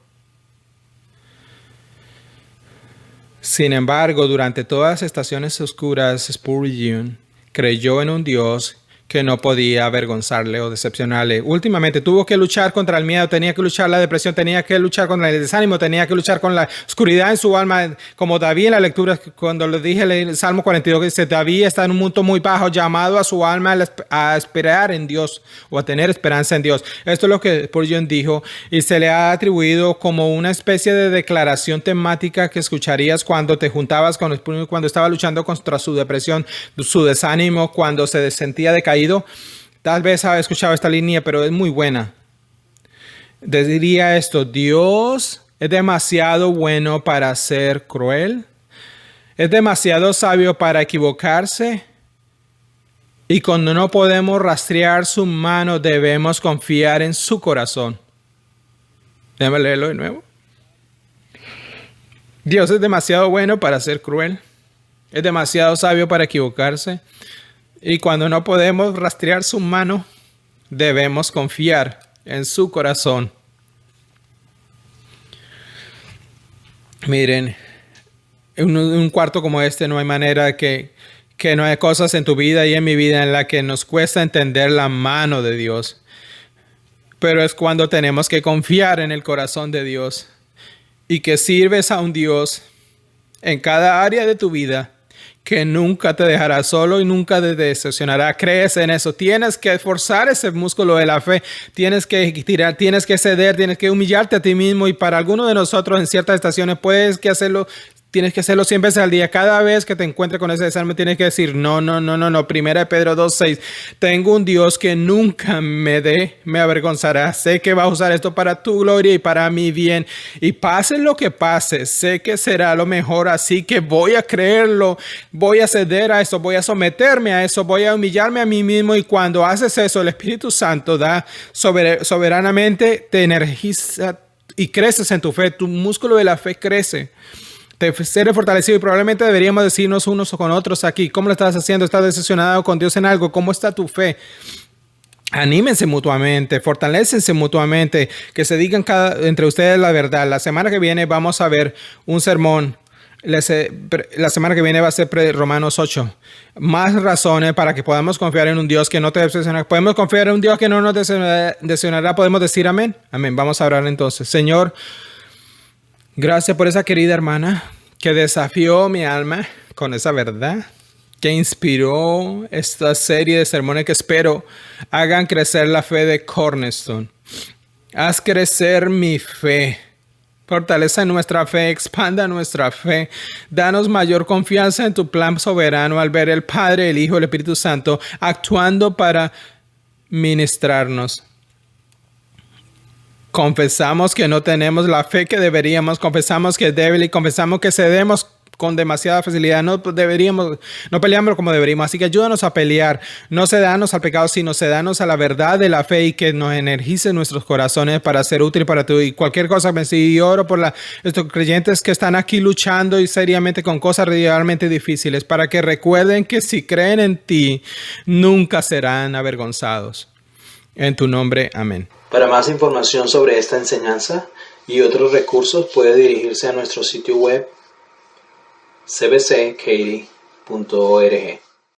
Sin embargo, durante todas las estaciones oscuras, Spurgeon creyó en un Dios que no podía avergonzarle o decepcionarle. Últimamente tuvo que luchar contra el miedo, tenía que luchar la depresión, tenía que luchar contra el desánimo, tenía que luchar con la oscuridad en su alma. Como David en la lectura, cuando le dije el Salmo 42, que dice, David está en un punto muy bajo, llamado a su alma a esperar en Dios o a tener esperanza en Dios. Esto es lo que Spurgeon dijo y se le ha atribuido como una especie de declaración temática que escucharías cuando te juntabas con Spurgeon, cuando estaba luchando contra su depresión, su desánimo, cuando se sentía decaído. Tal vez has escuchado esta línea, pero es muy buena. Diría esto: Dios es demasiado bueno para ser cruel, es demasiado sabio para equivocarse, y cuando no podemos rastrear su mano debemos confiar en su corazón. Déjame leerlo de nuevo. Dios es demasiado bueno para ser cruel, es demasiado sabio para equivocarse, y cuando no podemos rastrear su mano, debemos confiar en su corazón. Miren, en un cuarto como este no hay manera que no hay cosas en tu vida y en mi vida en la que nos cuesta entender la mano de Dios. Pero es cuando tenemos que confiar en el corazón de Dios y que sirves a un Dios en cada área de tu vida que nunca te dejará solo y nunca te decepcionará. Crees en eso. Tienes que esforzar ese músculo de la fe. Tienes que tirar, tienes que ceder, tienes que humillarte a ti mismo. Y para algunos de nosotros en ciertas estaciones tienes que hacerlo 100 veces al día. Cada vez que te encuentres con ese desánimo tienes que decir no. Primera de Pedro 2:6. Tengo un Dios que nunca me avergonzará. Sé que va a usar esto para tu gloria y para mi bien. Y pase lo que pase, sé que será lo mejor. Así que voy a creerlo. Voy a ceder a eso. Voy a someterme a eso. Voy a humillarme a mí mismo. Y cuando haces eso, el Espíritu Santo da soberanamente, te energiza y creces en tu fe. Tu músculo de la fe crece. Te seré fortalecido y probablemente deberíamos decirnos unos con otros aquí. ¿Cómo lo estás haciendo? ¿Estás decepcionado con Dios en algo? ¿Cómo está tu fe? Anímense mutuamente, fortalécense mutuamente, que se digan entre ustedes la verdad. La semana que viene vamos a ver un sermón. La semana que viene va a ser Romanos 8. Más razones para que podamos confiar en un Dios que no te decepcionará. Podemos confiar en un Dios que no nos decepcionará. Podemos decir amén. Amén. Vamos a orar entonces. Señor, gracias por esa querida hermana que desafió mi alma con esa verdad, que inspiró esta serie de sermones que espero hagan crecer la fe de Cornerstone. Haz crecer mi fe. Fortalece nuestra fe, expanda nuestra fe. Danos mayor confianza en tu plan soberano al ver el Padre, el Hijo y el Espíritu Santo actuando para ministrarnos. Confesamos que no tenemos la fe que deberíamos, confesamos que es débil y confesamos que cedemos con demasiada facilidad. No peleamos como deberíamos. Así que ayúdanos a pelear. No cedarnos al pecado, sino cedarnos a la verdad de la fe y que nos energice nuestros corazones para ser útil para tú. Y cualquier cosa, y oro por estos creyentes que están aquí luchando y seriamente con cosas realmente difíciles, para que recuerden que si creen en ti, nunca serán avergonzados. En tu nombre, amén. Para más información sobre esta enseñanza y otros recursos, puede dirigirse a nuestro sitio web cbckaty.org.